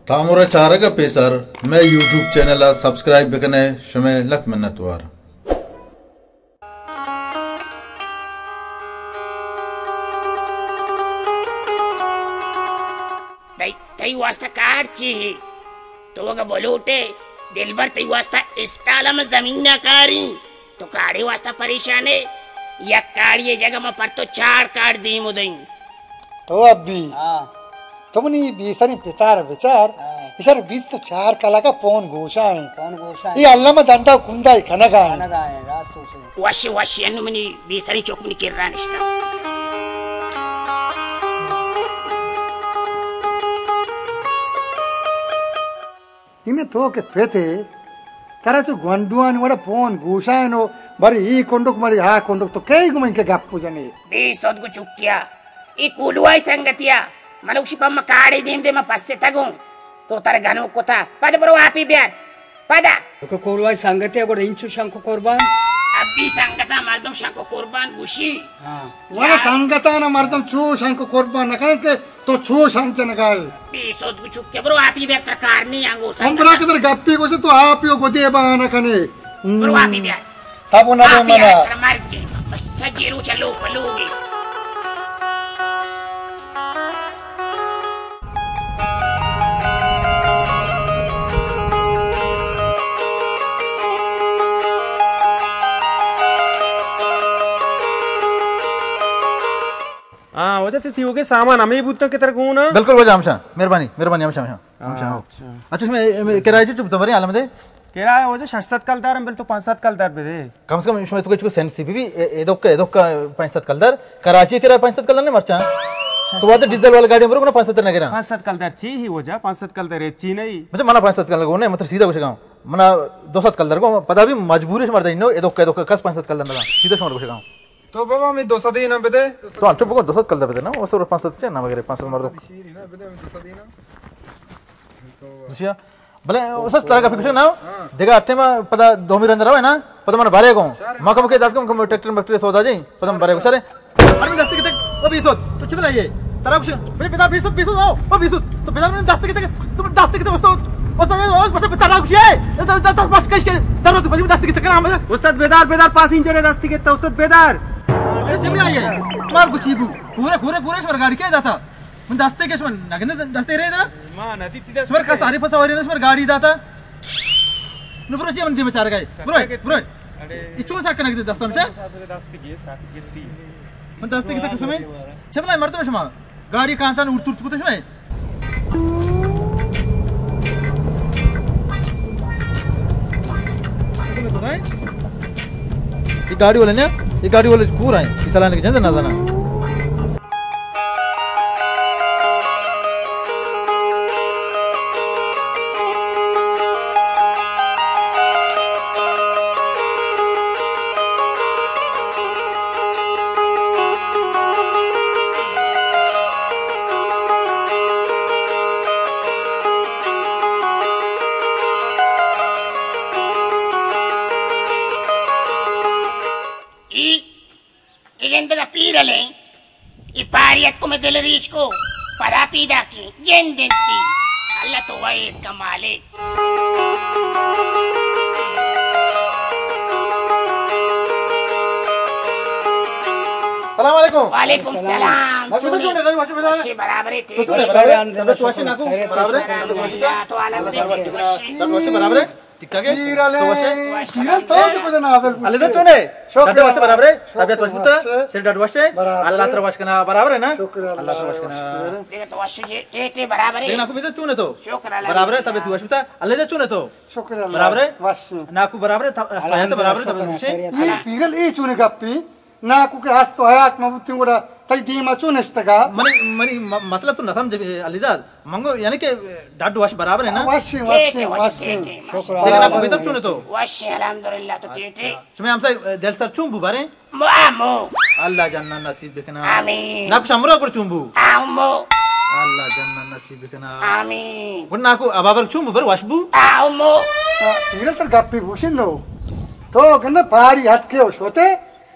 तामुरा Charag pacer मैं YouTube channel subscribe बिकने शुमे luck मिन्नतवार तई वास्ता कार ची तो वगा बोलोटे दिल भर तई वास्ता इस्ताला में जमीन ना कारी तो काढ़े वास्ता परेशान है या काढ़ी जगह में पर तो 4 काढ़ दी मुदई तो अभी तुमने बीसरी पितार विचार इधर 20 तो 4 कला का फोन घोषा है ये अल्लाह में दंडा कुंदा है खनगा है रास्तों से वाशी अन्नुमनी बीसरी चौक में किर्रा निश्ता इन्हें तो के पेते तारा जो गंडुआन वाला फोन घोषा है नो बरी ही कोंडुक मरी हा कोंडुक तो कई गुमें के गप्पू जने बीसोद को चुक्किया ये कुलवाई संगतिया मनुष्य पम्मा काढ़े दीम दे मैं पस्से तगूं तो तारे गानों को था पद बरो आपी ब्यार पदा तो कोलवाई संगतिया को इंचु शंको कुर्बान अभी संगता मर्दम शंको कुर्बान गुशी वाला संगता ना मर्दम चू शंको कुर्बान न करें तो चू शंचन गाय बीसोद को चुक्किया बरो आपी ब्यार तरकार नहीं आंगो हम बरा किधर गप्पी को से तो आप यो गोदे बाना कने बरो आपी ब्यार तब ना दो मना मर्द के सजीरू चलो पलोगे हाँ हो जाती थी हो गए सामान हमें बुत्तों की तरह को ना बिल्कुल वजह हमशा मेहरबानी हमशा अच्छा मैं किराए चुप तुम्हारे आलम दे किराया हो जाए 6-7 कलदार हम बिल तो 5-7 कलदार पे दे कम से कम इसमें तो कुछ सेंस भी एदोक का 5-7 कलदार कराची किराया 5-7 कलदार ने मरचा तो बात डीजल वाली गाड़ी में ना 5-7 ना गिरा 5-7 कलदार ची ही हो जा 5-7 कलदार ची नहीं मतलब मना 5-7 कलदार को नहीं मतलब सीधा कुछ गाँव मना 2-7 कलदार को पता भी मजबूरी से मरता इन एदोक कस 5-7 कलदार ना सीधा समझ कुछ गाँव तो बाबा मैं 200 दी ना बेदे तो अच्छा पको 200 कलदार बेदे ना वो सब 5-7 ना वगैरह 5-7 मर दो दूसरा भले उस तरह का फिक्स ना देखा अच्छे में पता 2 मिनट अंदर है ना पता मैंने बारे को मकम के दाद को ट्रैक्टर में सौदा जाए पता मैं बारे को सर अरे मैं 10 तक वो 20 तो चिप लाइए तारा कुछ भाई पिता 20 आओ वो 20 तो पिता मैंने 10 तक तुम 10 तक और बस पिता कुछ है 10 बस कश के दर तो 10 तक हम उस्ताद बेदार पास इंच रे 10 तक उस्ताद बेदार चिप लाइए मार कुछ पूरे स्वर गाड़ी क्या जाता मैं 10 तक स्वर नगने 10 रे ना मां नदी तिदा स्वर का सारी फसा और स्वर गाड़ी जाता नु ब्रो से मन दे बेचारा गए ब्रो इचो सा कनक 10 तक 10 तक ये 7 गिरती मैं 10 तक समय चपला मरते में शमा गाड़ी कांचा उड़त उड़त कुछ में ये गाड़ी वाले कूर आए चलाने के जंदर ना जाना को मैं दिल रीच को परा पीदा की जन देती अल्लाह तो वाहिद का मालिक सलाम वालेकुम वालेकुम सलाम वाशे बराबर है तो वाशे नाकू बराबर है तो आलम वाशे बराबर है टिक्का के हीरा तो कुछ ना आदर अल्लाह तो चोने डड वाशे बराबर है तबियत मजबूत है सिर डड वाशे अल्लाह तर वाश करना बराबर है ना अल्लाह तर वाश करना देखो तो वाशे टे बराबर है नाकू भी चोने तो शुक्र अल्लाह बराबर है तबियत वाशे अल्लाह तो चोने तो शुक्र अल्लाह बराबर है वाशे नाकू बराबर है तबियत बराबर है तबियत वाशे ये पीरल ई चुने गप्पी नाकू के हस्त हयात में बुत्ती गुड़ा तई दी मा चुनेस्तगा मनी मतलब तो नथम जब अलीदाद मंगो यानी के डाडू वाश बराबर है ना वाशे शुक्र लेकिन आप अभी तक चुने तो वाशे अल्हम्दुलिल्लाह तो टे तुम्हें हमसे दिल सर चुंबू बारे मामो अल्लाह जन्नत नसीब बिकना आमीन नाक शमरो कर चुंबू आमो अल्लाह जन्नत नसीब बिकना आमीन वो नाकू अबाबर चुंबू बर वाशबू आमो पीरल तर गप्पी भूषिन नो तो गन्ना भारी हटके होते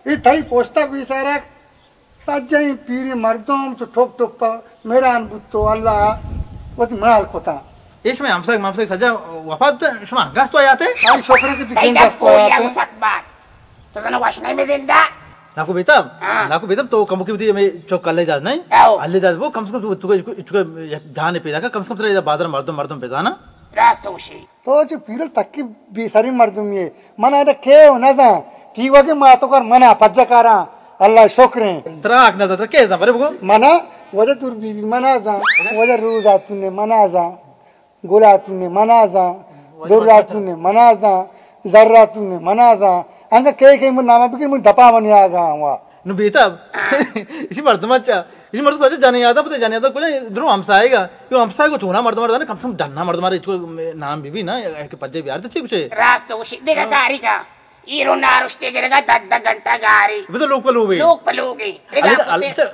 ये तई पोस्ता बेचारा ताजाई पीरी मर्दों तो ठोक ठोक मेरा अनबुत्तो अल्लाह वो माल कोता इसमें हमसे सजा वफात शुमा गस तो आते आई छोकरे के पीछे Tidak दस पाया kuliah sakbat. Tu kana wasnai me zinda. नाको बेतब तो कम की भी मैं चौक कर ले जा नहीं आओ। अल्ले जा वो कम से कम तुझे इसको ध्यान पैदा का कम से कम तेरा बादर मर्दम पैदा ना Rastushi. तो जो पीरल तक की बेसरी मर्दुम ये मना इधर के होना था तीवा के मातो कर मना पज्जकारा अल्लाह शुक्र तेरा आखना था क्या ऐसा बरे बको मना वजह तुर बीबी मना जा वजह रूजा तूने मना जा गोला तूने मना जा दुर्रा तूने मना जा जर्रा तूने मना जा अंग के मुन नामा बिके मुन दपा मन आ जा हुआ नु बेतब इसी मर्दम अच्छा इसी मर्द सोचे जाने याद पता जाने याद कुछ इधर हमसा आएगा यो हमसा को चूना मर्द ना कम से कम डन्ना मर्द मारे इसको नाम भी ना के पज्जे बिहार तो ठीक कुछ Rastushi. Dega gari ka. Iro naruste gerega dadda ganta gari. वो तो लोग पलोगे Lok palugi.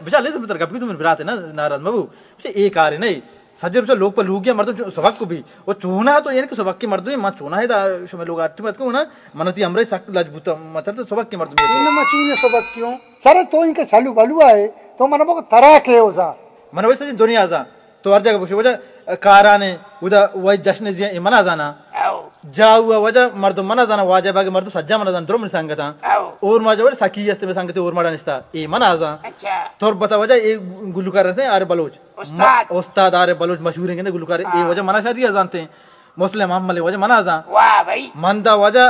बिचा ले तो कभी तुम बिराते ना नाराज बाबू एक आ रहे नहीं सज्जर उसे लोग पर लूग गया मर्द सबक को भी वो चूना तो यानी कि सबक के मर्द में चूना है दा शुमे लोग आटे मत को ना मनती हमरे सख्त लजबूत मत तो सबक के मर्द में इन मचूने सबक क्यों सरे तो इनके चालू बालू आए तो मन को तरह के हो जा मन वैसे दुनिया जा तो हर जगह पूछे वजह कारा ने उदा वही जश्न जी मना जाना Au. जाऊआ वजह मर्द मना जाना वाजे बागे मर्द सज्जा मना जाना द्रोम संगता Au. और मजा वर सकी यस्ते में संगते और मड़ा निस्ता ए मना जा Acha. तोर बता वजह एक गुलकार रहते हैं आरे बलोच उस्ताद. उस्ताद आरे बलोच मशहूर हैं गुलकार ए वजह मना शरिया जानते हैं मुस्लिम अहमद वजह मना जा Wah bhai. मंदा वजह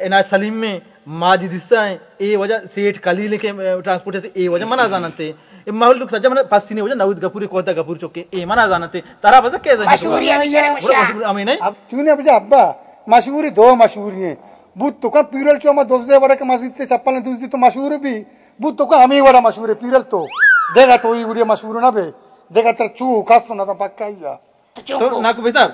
इनायत सलीम में माजिद हिस्सा है ए वजह सेठ कलील के ट्रांसपोर्ट से ए वजह मना जानते ए माहौल लोग सज्जा मना पासी ने वजह नाउद गपूरी कोता गपूर चौके ए मना जानते तारा बता क्या Mashuriya bichare musha. अमी नहीं अब तूने अब अब्बा मशहूरी दो मशहूरी है बुत तो का पीरल चो मैं दोस्त दे बड़ा के मस्जिद से चप्पल ने दूसरी तो मशहूर भी बुत तो का हमें बड़ा मशहूर है पीरल तो देगा तो ये वीडियो मशहूर ना बे देगा तेरा चू खास सुना था पक्का ही है Tu तो chungu. नाको बेटा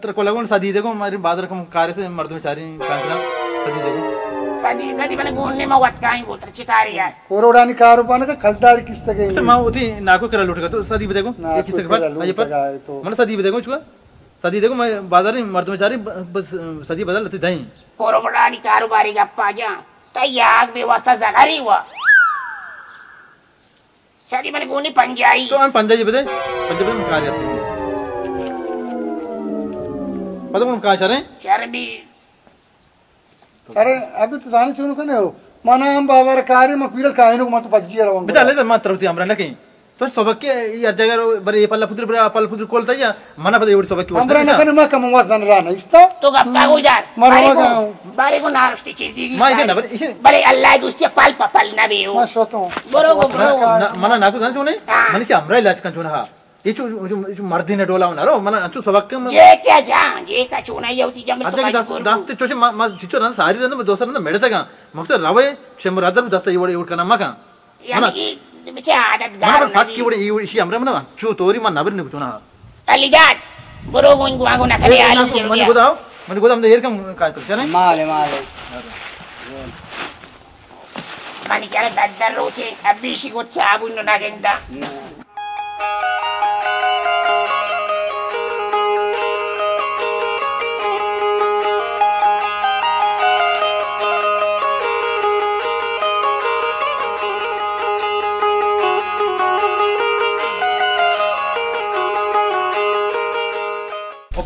तेरे को लगन सदी देखो हमारी बात रकम कार्य से मर्द में चारी कांकरा सदी देखो Sadi mana gunne ma wat kain botra chikarias. कोरोडानी कारोबार का खलदारी किस तक से मां उठी नाको करा लुट का तो सदी देखो नाको ये किसके पर करा लूट ये पर का है तो। मन सदी देखो छुआ सदी देखो मैं बाजार में मर्द में चारी बस सदी बदल लेती दई Korobani karubari gappa ja. Tayag व्यवस्था जगारी हुआ. Sadi mana gunne panjai. तो हम पंजाबी बदे पंजाबी में कार्य से पता कौन कहां चले Sharbi. अरे अभी तो जाने चुनो कने हो माना हम बाजार कार्य में पीरल काहे नो मत पज्जी रहो बेटा ले तो मात्र होती हमरा लके तो सबक के ये जगह बरे ये पल्ला पुत्र कोलता या मना पता एवढी सबक की हमरा न कने मैं कम वर जन Rana इस्ता Tu gappa gudar. Bari ko naruste chizi. मां इसे ना बरे इसे Bari Allah duste pal papal na biu. मैं सोता हूं Boro. मना नाको जान चोने मनी से हमरा इलाज kan चोना हा ये जो मर्दी ने डोला होना रो मना अंचु सबक के Je kya ja. Je ka chuna yauti jam to Ajay majbur. दास्ते चोसे मा चिचो ना सारी ना दोसर ना मेडता का मकसद रावे शंभर दास्ते ये एवढ kana मका Yani ki bicha adat मना garu. सात की एवढी इशी हमरा मना चो तोरी मा नबर ने चोना Alidat. Boro gun gua na kare alu money jiru. गोदाव मनी गोदाम दे एरकम काय करते ना माले माले Mani kare daddar roche. Abbi shi go sabun no nagenda.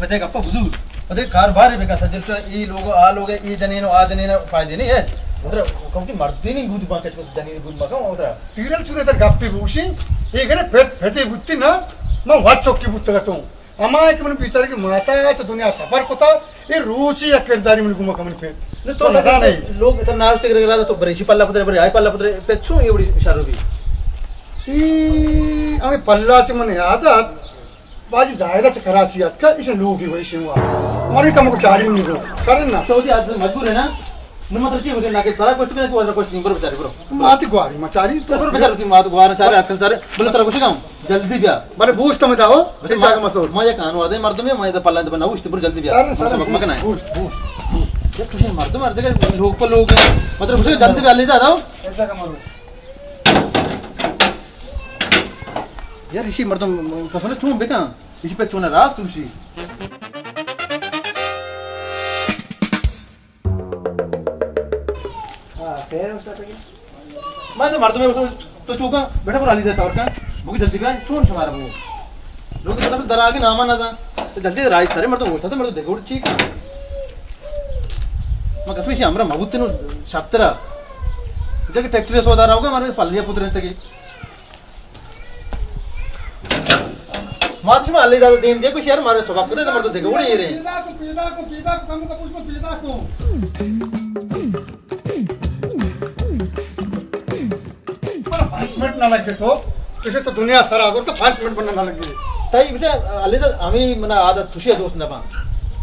पते गप्पा बुझू पते कारभार बेका सजल तो ई लोग आ लोग ई जनेनो आ जनेनो फायदे नहीं है उधर कम की मर्दी नहीं गुद बाके तो जनेनो गुद बाका उधर पीरल चुने तर गप्पी भूषी ये करे फेते बुत्ती ना मैं वाट चौकी बुत्त का तू अमा एक मन बिचारे की माता च दुनिया सफर कोता ये रुचि या किरदारी मन गुमा कमन फेत तो लगा नहीं लोग इतना नाच के रगला तो बरेशी पल्ला पुत्र बरे आई पल्ला पुत्र पेछु एवढी इशारो भी ई आम्ही पल्लाचे म्हणे आता बाजी जायदाच कराची आत का इसे लोग ही वैसे हुआ मारी कम को चारी नहीं दो कारण ना तो दी आज मजबूर है ना न मतलब ची होते ना के तरा क्वेश्चन को वाला क्वेश्चन बरो बेचारे बरो माती ग्वारी मचारी तो बरो बेचारे ती मात ग्वार चारे अक्सर चारे बोले तरा कुछ काम जल्दी बिया मारे बूस्ट में दाओ ते जाग मसोर मजा कान वादे मर्द में मजा पल्ला दे बनाऊ इस बरो जल्दी बिया सारे सारे सबक मकना है बूस्ट बूस्ट जब तुझे मर्द के लोग पर लोग मतलब उसे जल्दी बिया ले जा रहा हूं ऐसा का मारो यार इसी मर्द कसने चूम बेका इसी पे चूना रास तुमसी फिर उसका तो मैं तो मर्द में उसको तो चूका बेटा पर आली देता और का मुझे जल्दी बिया चून समारा वो लोग मतलब डरा के नामा ना था जल्दी राइस सरे मर तो गोष्ट था मर तो देखो चीक मैं कसम से हमरा मबुत्तेनु शात्रा जग ट्रैक्टर सोदा रहा होगा मारे पल्लिया पुत्र तकी मात में अल्ले दादा देन जे कुछ यार मारे स्वभाव करे तो मर तो देखो ये रे पीदा को कम का पुष्प पीदा को 5 मिनट ना लगे तो इसे तो दुनिया सारा और तो 5 मिनट बनना ना लगे ताई बिचा अल्ले दा आम्ही मना आदा तुषिया दोस्त ना पा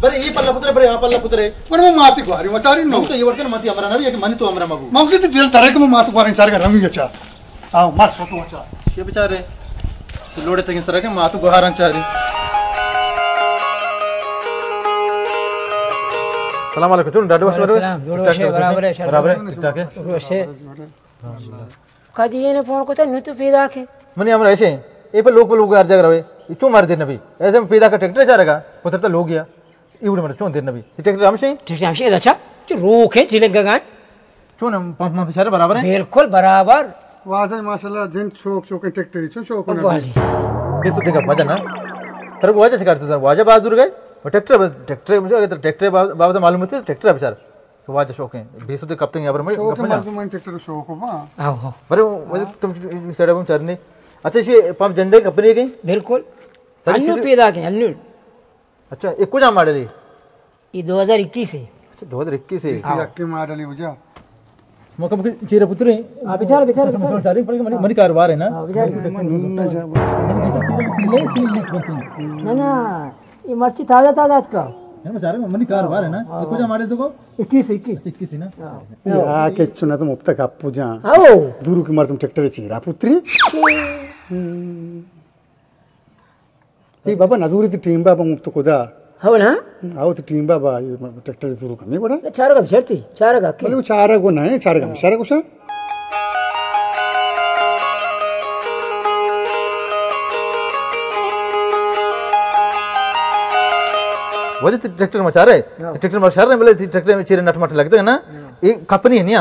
बरे ये पल्ला पुत्र बरे हा पल्ला पुत्र पण मैं माती गुहारी मचारी नो तो ये वर्कन माती हमरा ना भी एक मनी तो हमरा मगु मौके ते दिल तरह के मैं माती गुहारी चार का रंगी अच्छा आओ मार सो तो अच्छा ये बेचारे तो लोड़े तक सर के मातु गुहारन चारी सलाम अलैकुम चुन डाडो बराबर बराबर है बराबर है ठीक है रोशे कदी ये ने फोन को तो नु तो पैदा के मनी हमरा ऐसे ए पे लोग हर जगह रहे चो मार देना भी ऐसे में पैदा का ट्रैक्टर चारेगा पुत्र तो लोग गया इवड़ मर चोन देना भी ट्रैक्टर हमसे ठीक है अच्छा जो रोक है जिले गगान चोन पंप में बेचारे बराबर है बिल्कुल बराबर वाजा माशाल्लाह जिन चोक ट्रैक्टर चोक वाली ये तो देखा मजा ना तेरे को वाजा से काटते सर वाजा बहादुर गए और ट्रैक्टर मुझे अगर ट्रैक्टर बाबा तो मालूम होती है ट्रैक्टर बेचारा तो वाजा शौक है 20 तो कब तक यहाँ पर मैं ट्रैक्टर शौक हो आओ बरे मुझे तुम सेटअप में चढ़ने अच्छा ये पंप जंदे कंपनी गई बिल्कुल अन्नू पैदा के अन्नू अच्छा एक कुछ मॉडल है ये 2021 है अच्छा 2021 से के मॉडल हो जा मौका के चेहरा पुत्र है हां बेचारा सारी पर मनी कारोबार है ना ना ये मिर्ची ताजा का है ना सारे मनी कारोबार है ना ये कुछ मॉडल तो को 21 है ना या के चुना तुम अब तक आपू जा आओ दूर की मार तुम ट्रैक्टर चीरा पुत्री ये बाबा नदूरी तो टीम बाबा मुक्त कोदा हो ना आओ तो टीम बाबा ये ट्रैक्टर दूर कमी बड़ा चारगा बिछड़ती चारगा के मतलब चारा को नहीं चारगा सारा कुछ वजह ट्रैक्टर मचा रहे ट्रैक्टर मचा रहे बोले ट्रैक्टर में चीरे नट मट लगते हैं ना ये कंपनी है नहीं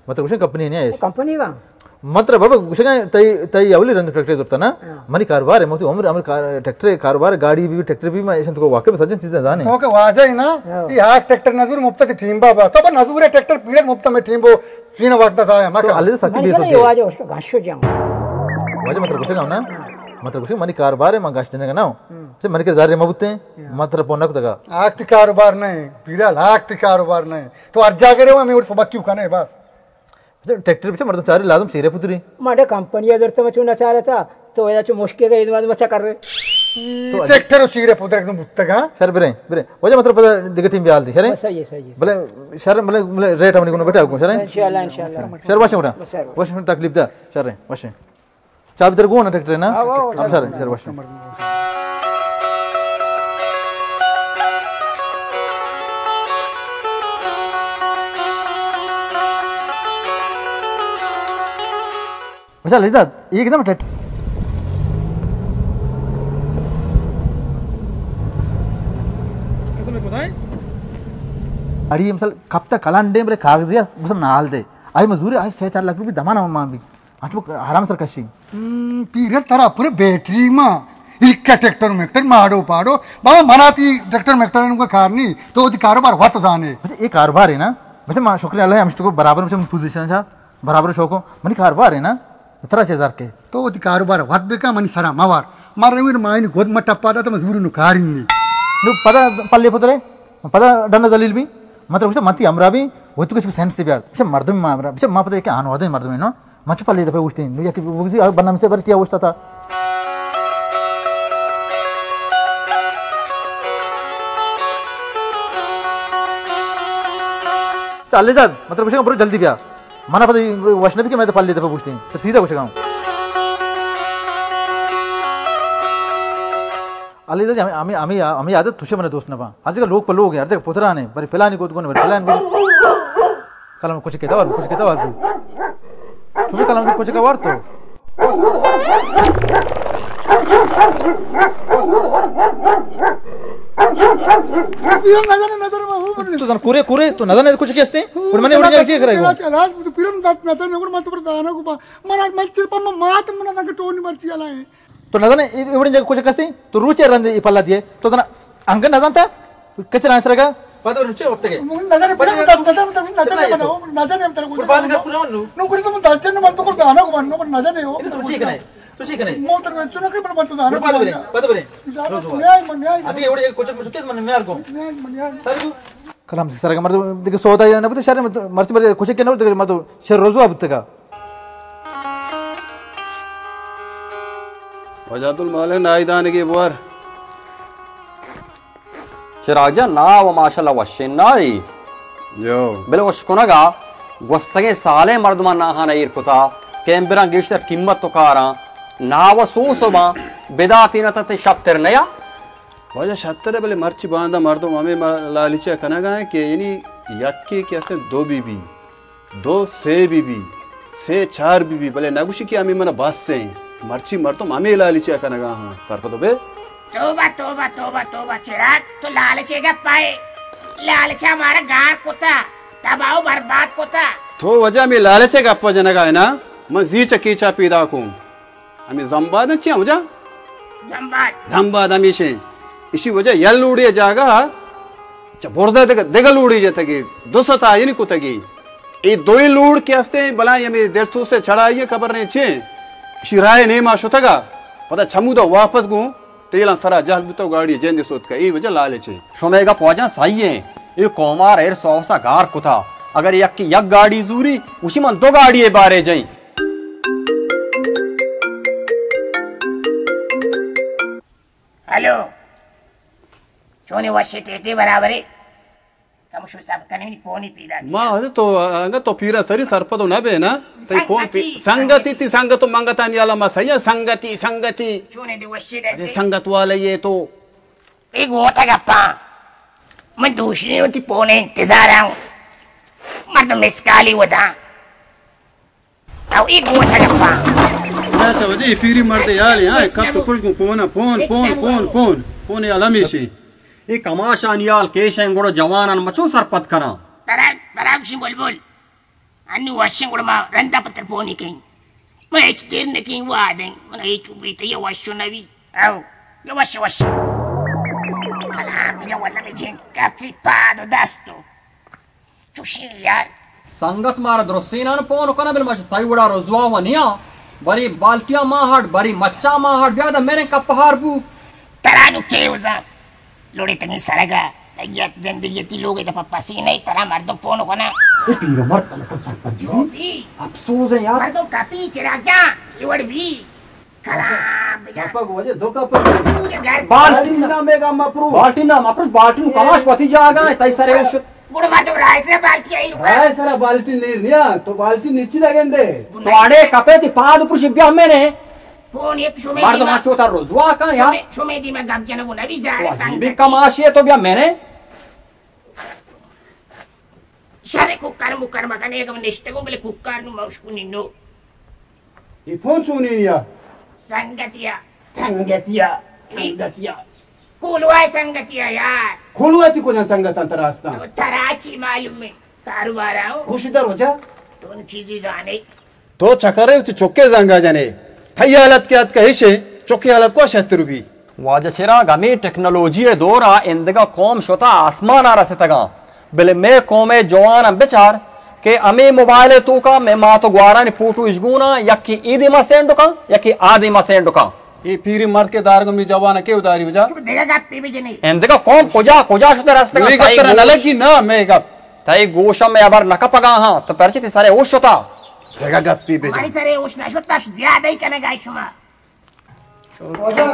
मतलब कुछ कंपनी है नहीं कंपनी का मात्र बाबा कुछ तई तई अवली रंग ट्रैक्टर दरता ना मनी कारोबार है मोती उम्र अमर ट्रैक्टर कारोबार गाड़ी भी ट्रैक्टर भी मैं ऐसे तो वाकई में सजन चीजें जाने तो के वाजा ही ना ये हाथ ट्रैक्टर नजूर मुफ्त टीम बाबा तो पर नजूर ट्रैक्टर पीरियड मुफ्त में टीम वो सीना वक्त था मैं तो अलग सकी भी ये वाजा उसका गाशो जाऊं वाजा मतलब कुछ ना मतलब कुछ मनी कारोबार है मैं गाश देने का ना से मन के जार मबुते मात्र पोनक दगा आखती कारोबार नहीं पीरियड आखती कारोबार नहीं तो अर्जा करे मैं उठ सबक क्यों खाने बस ट्रैक्टर पीछे मर्द चारे लादम सीरे पुत्री माडे कंपनी अदर तो मचू नचा रहा था तो ऐसा जो मुश्किल का इधर बच्चा कर रहे तो ट्रैक्टर चीरे पुत्र एकदम बुत्तक हां सर बिरे वजह मतलब पता दिगे टीम बियाल दी सर सही है बोले सर बोले रेट हमने को बेटा को सर इंशाल्लाह सर वाशे उठा वाशे में तकलीफ दा सर वाशे चाबी तेरे को ना ट्रैक्टर ना हम सर वाशे अच्छा लेदा ये एकदम कैसे मैं बताएं अरे मतलब कब तक कलांडे मेरे कागजिया मतलब नाल दे आई मजदूरी आई 4 लाख रुपए दमाना मां भी आज वो आराम से कशी पीरियड तरह पूरे बैटरी मां इक्का ट्रैक्टर मेक्टर माडो पाडो बाबा मनाती ट्रैक्टर मेक्टर का कारनी तो वो कारोबार हुआ तो जाने अच्छा ये कारोबार है ना वैसे मां शुक्रिया अल्लाह हम इसको बराबर में पोजीशन था बराबर शौको मनी कारोबार है ना 13000 के तो वो कारोबार हुआ बेका मनी सारा मावार मारे में मायने गोद मट्टा पादा तो मजबूरी नु कारिनी नु पता पल्ले पुतरे पता डंड दलील भी मतलब कुछ मती हमरा भी वो तो कुछ सेंस से यार अच्छा मर्द में हमरा अच्छा मां पता है कि आन होदे मर्द में ना मच पल्ले दफे उठते नु या कि वो किसी बनम से बरचिया उठता था चाले जा मतलब कुछ पूरा जल्दी बिया मना पता वैष्णवी के मैं तो पल्ले दफे पूछती हूं तो सीधा कुछ गाऊं अली दादा आम्ही आदत तुझे मने दोस्त ना पा हर जगह लोग पर लोग है हर जगह पुतरा ने बरी पेलानी कोत कोने बरी पेलानी कलम कुछ कहता वार तुम्हें कलम कुछ का वार तो पिरम नजर में हो तो जन कुरे तो नजर कुछ केस्ते पण मने उडी जायची करायगो राज पिरम दात नजर में मत पर दाना को मना मत पर मात मना का टोन मर्ची आला है तो नजर इवड़ी जगह कुछ कस्ती तो रूचे रंदे पल्ला दिए तो तना अंकन नजर था कचरा आंसर का पता नुचे वक्त के नजर पड़ा नजर नहीं तेरे को बात कर पूरा मनु नो करे तो 10 जन मन तो कर आना को मनो पर नजर नहीं हो तो ठीक है मो तर में चुना के पर मत आना पता बरे न्याय मन न्याय आज इवड़ी जगह कुछ मुझके मन में यार को न्याय सर कलाम से सर का मर्द देखो सोदा है ना तो शहर में मर्च पर कुछ के ना तो मर्द शहर रोजो अब तक वजातुल माले नाइदान की बोर चिराजा ना व माशाल्लाह वशनाई जो बिल वशकुनगा वस्तगे साले मर्दमा ना हाना इरकुता केंबरा गिश्तर कीमत तो कारा ना व सोसोबा बिदातीना तते शत्तर नया वजह शत्तर बले मर्ची बांधा मर्दो ममे लालिचा कनगा है कि यानी यक्के के ऐसे 2 बीबी 2 से बीबी से 4 बीबी बले नगुशी की आमी मना बास से मर्ची मर्दो ममे लालिचा कनगा हां सर को तो बे तोबा तोबा तोबा तोबा चिराग तो लालचे का पाए लालचा हमारा गार कोता तबाव बर्बाद कोता तो वजह में लालचे का अप्पा जनगा है ना मैं जी चकीचा पीदा को हमें जंबाद चिया वजह जंबाद हमेशे इसी वजह यल उड़े जागा बोर्दा देगा लूड़ी जतगी दुसता ये नहीं कुतगी ये 2 लूड़ के हस्ते बला ये में देरतू से चढ़ा ये खबर नहीं छे शिराय नहीं माशुतगा पता छमुदा वापस गु तेला सरा जहल बितो गाड़ी जेंदे सोत का ये वजह लाले छे शुमेगा पहुंचा सही है ये कोमार एर सौसा गार कुथा अगर यक की यक गाड़ी जूरी उसी मन 2 गाड़ी बारे जाई हेलो चोने वशे टेटे बराबर है कम शो सब कने पोनी पीदा मां अरे तो अंग तो पीरा सरी सरपदो ना बे ना तई फोन पी संगति ती संगतो मंगतानी आला मा सही संगति संगति चोने दे वशे टेटे अरे संगत वाले ये तो एक होता गप्पा मैं दूसरी होती पोने इंतजार हूं मर्द मिसकाली वदा अब एक होता गप्पा अच्छा वजह पीरी मरते यार यहां कब तो पुल को फोन याला मेशी ये कमाशानियाल केशेंगुड़ो जवानन मचो सरपत करा तराक्षी बोल अन्नी वशेंगुड़ो मा रंदा पत्र पोनी कहीं मैं एच देर ने कहीं वो आ दें मैं एच उबी तो ये वशो नवी आओ ये वश कलाम मुझे वाला में जें कापसी पादो दस्तो चुशी यार संगत मारा द्रोसीनान पोन कना बिल मच ताईवड़ा रोजवा वनिया बरी बाल्टिया माहट बरी मच्चा माहट ब्यादा मेरे कपहार बू तरानु के उजा लोड़े तनी सरगा तैयार जिंदगी ती लोग इधर पसी नहीं तरा मर्दों पोन कोना ए पीर मर्द तन सरपंच जी अफसोस है यार मर्दों का पीछे राजा इवड़ भी कलाम कपक वजह 2 कप बाल्टी ना बाल्टी कलाश वती जागा तई सरे गुड़ मातो राइस बाल्टी आई रुका है सारा बाल्टी नहीं लिया तो बाल्टी नीचे लगेंदे तो आड़े कपे ती पाद पुरुष ब्याह मैंने फोन एक शुमे मर्द माचो ता रोजवा का यार शुमे दी में गप जन वो नबी जा रहे संग भी कमाशी है तो ब्याह मैंने शरे कुकर मुकर मकने एक निष्ठे को बोले कुकर नु मौसकु निन्नो ये फोन चुनी या संगतिया कुलवा संगतिया यार खुलवा थी कोना संगत अंतरास्ता तो तराची मालूम में तारू बाराओ खुशीदार हो जा दोन चीजें जाने तो चकरे उच चोके जांगा जाने थई हालत के हाथ कहिशे चोके हालत को 76 रुपी वाजछेरा गमी टेक्नोलॉजी दौरा इंदगा कौम शोता आसमान आ रसे तगा बिले मैं कौमे जवान बेचार के अमे मोबाइल तो का मैं मा तो ग्वारा ने फोटो इसगुना यकी ईदी मा सेंड का यकी आदि मा सेंड का ये पीरी मर्द के दार गमी जवान के उदारी वजा देखा गप्पी भी जने इंदगा कौम कोजा शुदा रास्ते का तई गप नलगी ना मैं गप तई गोशा में अबर नकपगा हां तो परचित सारे ओश होता देखा गप्पी बेजे हमारी सारे उष्णा शुद्धा ज्यादा ही करने गाइस शुमा वजा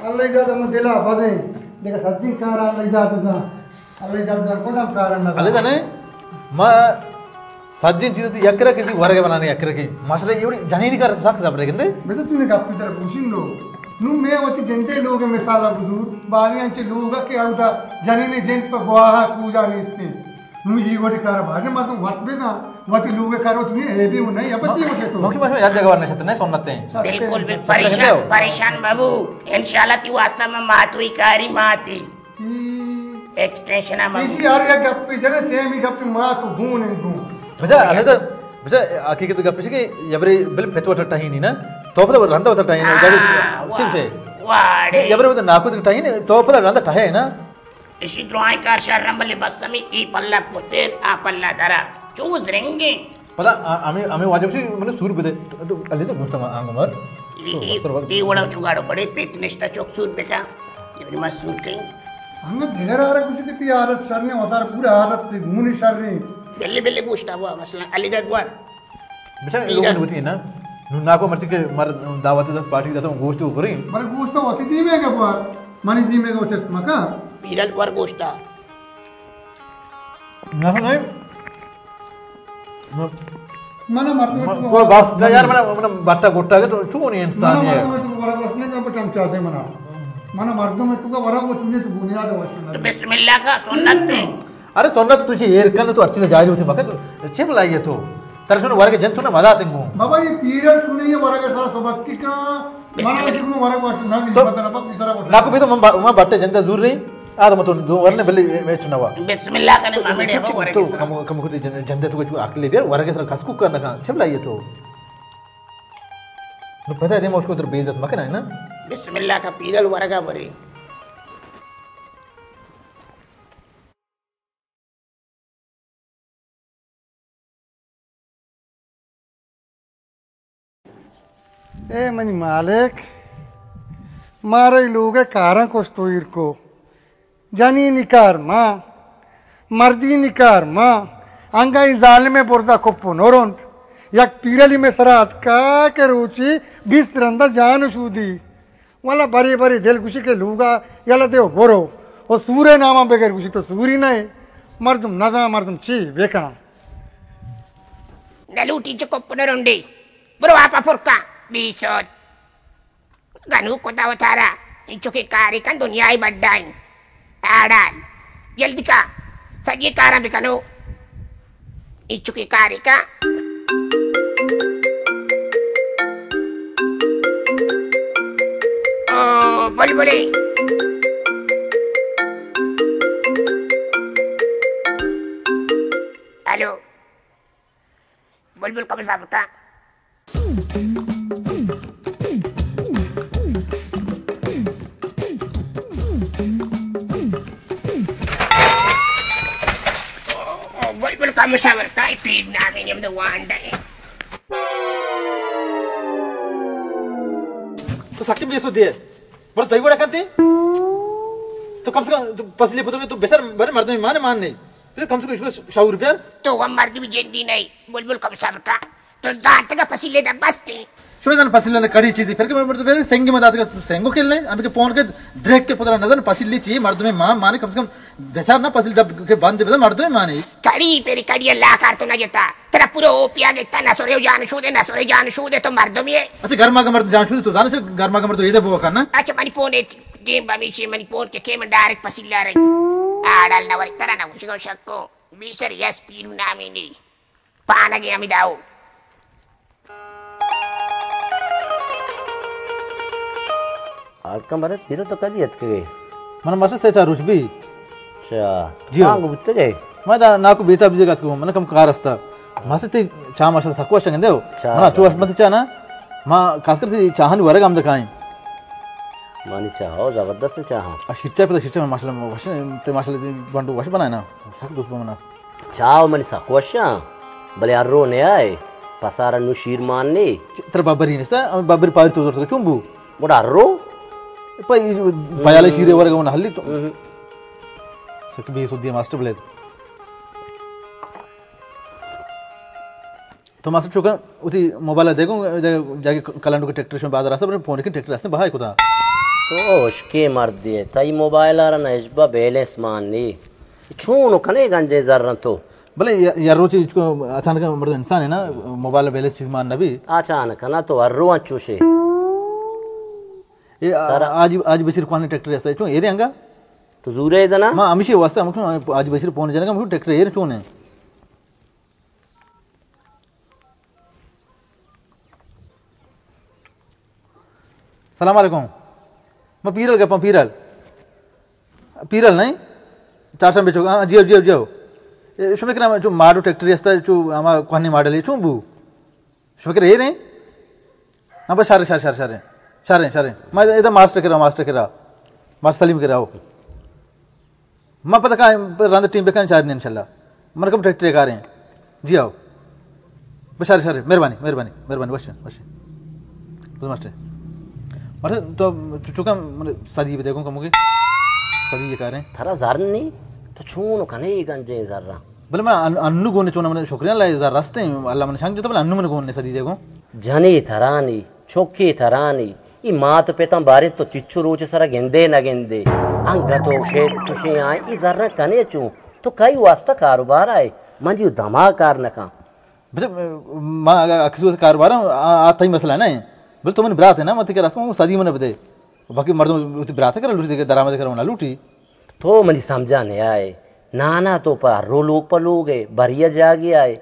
अल्लाह जादा म दिला बदे देखा सज्जी कार अल्लाह जादा तुझा अल्लाह जादा कोदम कारण ना अल्लाह जाने म सज्जी चीज ती यकरा की वरगे बनाने यकरा की माशाल्लाह एवढी जानी कर साख साबरे किंदे वैसे तूने कापी तरफ पूछिन लो नु मैं वती जनते लोग मिसाला बुजुर बादियांचे लोग के आउदा जानी ने जेन पर गोहा सूजा निस्ते नु ये वडी कार भागे मारतो वट बेदा वती लोग करो तुने ए भी नहीं अपची होते तो मोकी भाषा याद जगह वरने छत नहीं सोनते हैं बिल्कुल भी परेशान बाबू इंशाल्लाह ती वास्ता में मातुई कारी माती एक्सटेंशन में इसी यार या गप्पी जने सेम ही गप्पी मा तो गून गून बजा अल्लाह तो बजा हकीकत गप से कि यबरे बिल फेतवा टट्टा ही नहीं ना तो तोपला रंदा होता टाइम जाके ठीक से वाड़े ఎవరు होता नाकु टाइम तोपला रंदा टाहे है ना इसी ड्राइंग का शर्रंबले बस समी ई पल्ला पुते आ पल्ला दरा चूज रेंगे पता आम्ही वाजब से मतलब सूर बदे तो अल्ले तो गुस्सा आंगमर ई वड़ा जुगाड़ो बड़े पेट निष्ठा चौक सूर पे का ये मत सूर कहीं हमने घेर आ रहा कुछ कितनी आदत सर ने होता पूरा आदत थी मुनी सर ने बेले बेले पूछता हुआ मसला अलीगढ़ द्वार बेचारे लोग होती है ना नाको मर्ती के मर दावत दस पार्टी जाता हूँ गोश्त करी मरे गोश्त तो होती थी मैं क्या पर मनी थी मैं गोश्त मका पीरल द्वार गोश्ता नहीं मना मरते वो बात यार मना बाटा गोटा के तो क्यों नहीं इंसान मना है मरते में तो वरा गोश्त नहीं मैं चमचा दे मना मना मर्दों में तो वरा गोश्त नहीं तो बुनियाद है तो बिस्मिल्लाह का सुन्नत में अरे सुन्नत तुझे ये करने तो अच्छी से जायज होती मगर चिप लाइए तो तेरे सुनो वारे के जन सुना मजा आते हैं बाबा ये पीरियड सुने ये वरा के सारा सबक का मना इसको वरा गोश्त ना भी पता ना पक्की सारा गोश्त नाको भी तो मैं बाटे जनता दूर रही आधा मत दो वरने बल्ले मैं चुनावा बिस्मिल्लाह का ने मामेड़े हो वरे तो के साथ कम खुद जनता तो कुछ अकेले भी वरा के साथ खसकू करना का चिप लाइए तो नु पता है मैं उसको उधर बेइज्जत मत करना है ना बिस्मिल्लाह का पीरल वरगा वरे ए मनी मालिक मारे लोग कारा कोस्तोइर को जानी निकार मा मर्दी निकार मा अंगाई जालिमे बोरदा कोप्पो नोरोन यक पीरली में सरात का के रुचि 20 रंदा जान शूदी वाला बरी बरी दिल खुशी के लूगा याला देव बोरो ओ सूरे नामा बगैर खुशी तो सूरी नहीं मर्दम नदा मर्दम ची बेका नलूटी चको पुनरुंडी बरो apa furka bisot ganu ko tawatara inchuki kari kan dunia ibadai adan jaldi ka saji karam bikanu inchuki kari ka oh boleh boleh halo बुलबुल कब साहब का बुलबुल कब साहब का इतनी नामी नियम तो वांडा है तो sakit biasa dia baru tahu gua kan तो कम से कम पसली पुत्र तो बेसर बड़े मर्द में मान नहीं फिर कम से कम इसको 100 रुपया तो हम मर्द भी जिंदी नहीं बुलबुल कब साहब का तो दांत का पसीले दा बस्ती शुरू पसीले कड़ी चीज फिर के मर्द पे सेंगे में दांत का सेंगो खेलने हम के फोन के देख के पुत्र नजर पसीली चाहिए मर्द में मां माने कम से कम बेचार ना पसील दब के बांध दे मर्द में माने कड़ी तेरी कड़ी अल्लाह कर तो ना जता तेरा पूरा ओपिया के तना सोरे जान शू दे तो मर्द में अच्छा गर्मा का मर्द जान शू तो जाने से गर्मा का मर्द ये दे वो करना अच्छा मनी फोन टीम बमीशी मनी फोन के केम डायरेक्ट पसीला रही आडल ना वरी तरह ना मुझको शक्को बीसर यस पीरू नामिनी पाना के हमें दाओ आलकम भारत फिर तो कदी हत के मन मस्त से चार रुच भी अच्छा जी हां गुत्ते गए मैं नाकु बेता बिजे गत को मन कम कार अस्ता मस्त चा मसल सकुवा संगे देव मन चुवा मत चा ना मां खासकर से चाहन वरग हम दखाएं मानी चाहो जबरदस्त चाहो आ शिट्टा पे शिट्टा में माशाल्लाह वश ते माशाल्लाह बंडू वश बनाए ना साक दोस्त बना चाहो मनी साकोशा भले अर्रो ने आए पसारा नु शीर मानने तर बाबरी नेस्ता बाबरी पार तो तो चुंबू गोडा अर्रो पई बयाले शीरे वरग उन हल्ली तो सक भी सुदिया मास्टर ब्लेड तो मास्टर चुका उती मोबाइल देखो जाके कलांडू के ट्रैक्टर में बाजार रास्ता फोन के ट्रैक्टर रास्ते बाहर कोता तो उसके मर दिए ताई मोबाइल आरा नजबा बैलेंस माननी छूनो कने गंजे जरन तो भले यार रोज इसको अचानक मर्द इंसान है ना मोबाइल बैलेंस चीज मानना भी अचानक ना तो अर्रो चूसे ये आज बशीर कौन ट्रैक्टर ऐसा क्यों ये रेंगा तो जूरे इतना मां अमिशी वास्ता हमको आज बशीर फोन जानेगा हमको ट्रैक्टर ये क्यों है सलाम वालेकुम मैं पीरल का पीरल पीरल नहीं चाचा बेचो हां जियो जियो जियो शुमेकरा जो माडो ट्रैक्टर ऐसा जो हमारा कोने मॉडल है चुंबू शुमेकरा ये नहीं हाँ बस शारे मैं इधर मास्टर सलीम के रहा मैं पता कहाँ रंद टीम पे कहाँ चार नहीं इंशाल्लाह मन कब ट्रैक्टर आ रहे हैं जी आओ बस शारे मेहरबानी बस मास्टर तो चुका मैंने सदी भी देखूँ कमोगे सदी ये कह रहे हैं थरा ज़र नहीं तो छून कने गंजे ज़र्रा बोले मैं अन्नू गोने चुना मैंने शुक्रिया ला इधर रास्ते अल्लाह मैंने शांत बोले अन्नू मैंने गोने सदी देखो जनी थरानी छोकी थरानी ई मात पेता बारे तो चिच्चू रोच सरा गेंदे न गेंदे अंग तो शे तुशी आए ई ज़र्रा कने चू तो कई वास्ता कारोबार आए मंजी धमाकार न का बस माँ अक्सर कारोबार आता ही मसला है ना बोले तो मैंने बरात है ना मत के रास्ते में सदी मैंने बताए बाकी मर्दों बरात करा लूटी देखे दरामद करा ना लूटी तो मनी समझा नहीं आए नाना तो पर रोलोग पलोगे भरिया जागी आए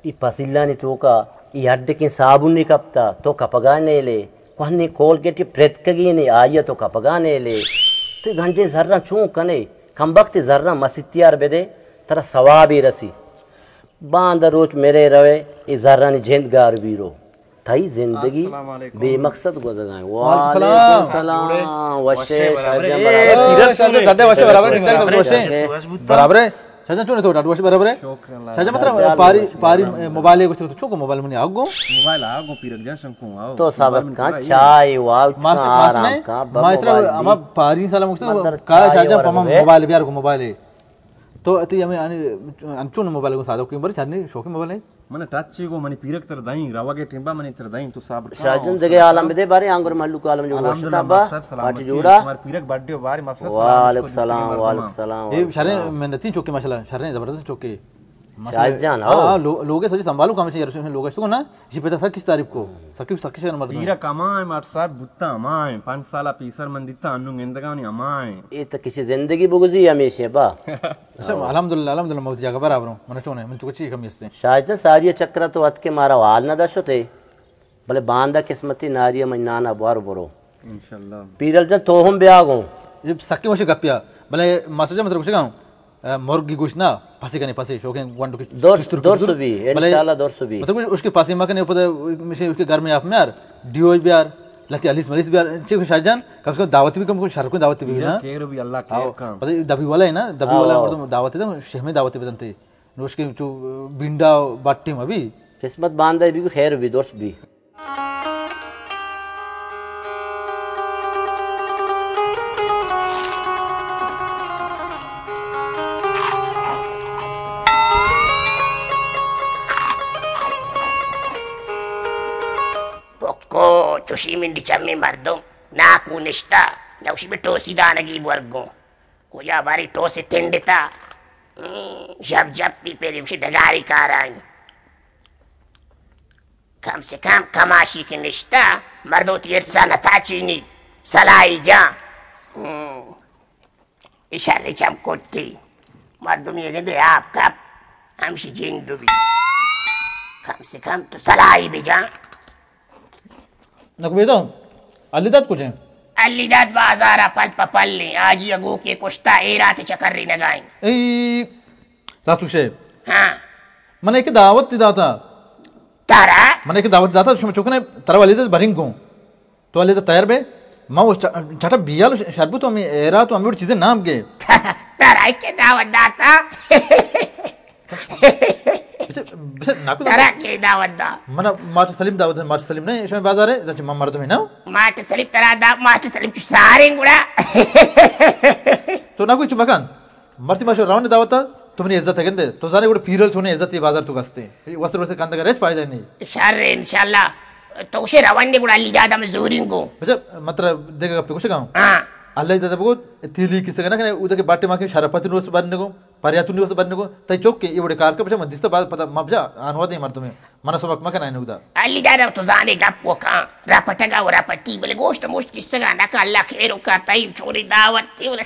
ई पसीला नहीं तो का ई हड्ड के साबुन नहीं कपता तो कपगा नहीं ले कहने कोलगेट प्रेत कगी नहीं आइए तो कपगा नहीं ले तो गंजे जर्रा चूं कने कम वक्त जर्रा मसित्यार बेदे तेरा सवाब ही रसी बांध रोज मेरे रवे ई जर्रा ने जिंदगार बीरो थई जिंदगी बेमकसद गुजर गए वालेकुम सलाम वशे बराबर है शाजा चुने तो डाडू बराबर है शाजा मतलब पारी मोबाइल को चुको मोबाइल में आगो पीरक जा शंको आओ तो सब का चाय वाव आराम का मास्टर हम पारी साला मुक्त का शाजा पम मोबाइल बियार को मोबाइल तो अति हमें अंचुन मोबाइल को सादो की बर चांदी शौक मोबाइल है मने टच को मने पीरक तर दाई रावा के टिंबा मने तर दाई तो साब शाजन जगह आलम दे बारे आंगुर मल्लू को आलम जो गोश्ताबा पार्टी जोड़ा हमार पीरक बर्थडे बारे मकसद वालेकुम सलाम ये शरे में नती चौके माशाल्लाह शरे जबरदस्त चौके शाहजहान हां लोगे सजी संभालो काम से यार लोग इसको ना ये पता था किस तारीख को सकी शहर मर्द पीरा कमाए मार साहब बुत्ता अमाए 5 साल पीसर मंदिता अन्नु गेंदगानी अमाए ये तो किसी जिंदगी बुगजी हमेशा बा अच्छा अल्हम्दुलिल्लाह मौत जगह बराबर हूं मने चोने मन तो कुछ कमी इससे शाहजहान सारिया चक्र तो हत के मारा हाल न दशो थे भले बांदा किस्मती नारिया में नाना बार बरो इंशाल्लाह पीरल जन तो हम ब्यागो ये सकी वशे गपिया भले मासजा मतलब कुछ गाऊं मुर्गी गोश्त ना फांसी का नहीं फांसी शौक है वन टू दो भी इंशाल्लाह 220 मतलब उसके फांसी मकने ऊपर उसके घर में आप में यार डियो भी यार लती अलीस मरीस भी यार चीफ शाहजहान कम से कम दावत भी कम को शरक दावत भी ना केर भी अल्लाह के काम पता दबी वाला है ना दबी वाला मतलब दावत है शहर में दावत भी बनते उसके जो बिंडा बाटी में भी किस्मत बांधा भी खैर भी दोस्त भी Cuci min dicammi mardom na kunista na usi betosi danagi borgo kuya bari tosi tendita jab pi peri usi dagari karang kam se kam kamashi kinista mardo tiersa na tachini salai ja ishari cham kotti mardo mi gede aap kap amshi jindubi kam se kam to salai bija नको बेटा अलीदात कुछ है अलीदात बाजारा पल पपल्ली आज ये गो के कुश्ता ए रात चकर्री नगाई ए रातु शेब हाँ मने एक दावत दी दाता तारा मने एक दावत दाता शुम चुकने तरह अलीदात भरिंगो तो अलीदात तैयार बे माँ वो छठा बियाल शरबत तो हमें एरा तो हमें वो चीजें नाम के तारा के दावत दाता तारा के दावत दा मना मार्च सलीम दावत है मार्च सलीम ने इसमें बाजार है जब माँ मर्द में ना मार्च सलीम तारा दा मार्च सलीम सारे गुड़ा तो ना कोई चुपकान मर्ती माशो रावण दावत था तुमने इज्जत है कहते तो सारे गुड़े पीरल छोने इज्जत ये बाजार तो कसते वस्त्र वस्त्र कांदा करे फायदा नहीं शारे इंशाल्लाह तो उसे रावण ने गुड़ा ली जादा मजूरी को अच्छा मतलब देगा पे कुछ गाँव अल्लाह इधर बगो तीली किसे करना कने उधर के बाटे माँ के शराफती नोस बनने को पर्यातु नोस बनने को तय चौक के ये बड़े कार का बच्चा मध्यस्थ बात पता मब्जा आनवा दे मर्द में मना सबक मकन आने उधर अल्ली दादा तो जाने गप को कहाँ रापटेगा वो रापटी बोले गोश्त मोश्त किससे गाना का अल्लाह खैर का तई छोड़ी दावत थी बोले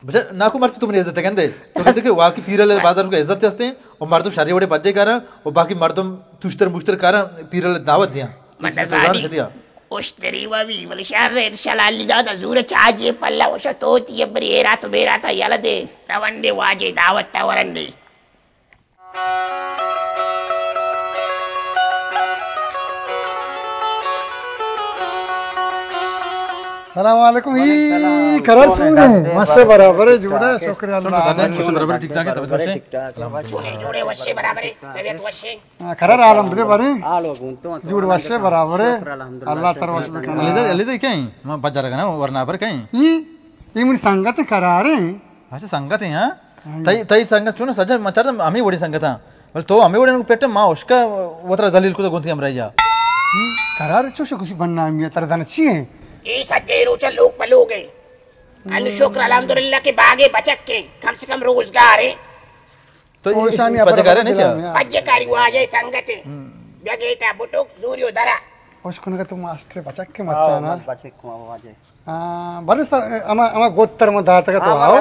बच्चा ना को मर्द तुमने इज्जत कहते तो कैसे कि वाकी पीरल बाजार को इज्जत हंसते और मर्दों शारी बड़े बच्चे करा और बाकी मर्दों तुश्तर मुश्तर करा पीरल दावत दिया मतलब उश्तरी ववी बोले शारे शलाली दादा जूर चाजे पल्ला वशा तोती ये बरेरा तो बेरा था याला दे रवंडे वाजे दावत तावरंडे सलाम वालेकुम ही करार सुने मस्त बराबर है जुड़ा शुक्रिया अल्लाह खुश बराबर ठीक ठाक है तबीयत वशे जोड़े वशे बराबर है तबीयत वशे करार आलम बदे बारे जुड़ वशे बराबर है अल्लाह तर वश में अली क्या है मैं बच जाएगा ना वरना पर कहीं ये मेरी संगत करार है अच्छा संगत है हां तई संगत चुना सजा मचार आम्ही वडी संगत हां बल तो आम्ही वडी पेट मा उसका वतरा जलील को गोंती हम रहिया करार चोश कुछ बनना है तर दान ची है ये सच्चे रोचन लोग पलोगे अनुशुक्र अल्हम्दुलिल्लाह के बागे बचक के कम से कम रोजगार है तो ये पजकार है नहीं क्या पजकारी वाजे संगत जगेटा बुटुक सूर्यो दरा उसको ना तो मास्टर बचक के मच्चा ना बचक को वाजे बरे सर आमा गोत्तर में दात का तो आओ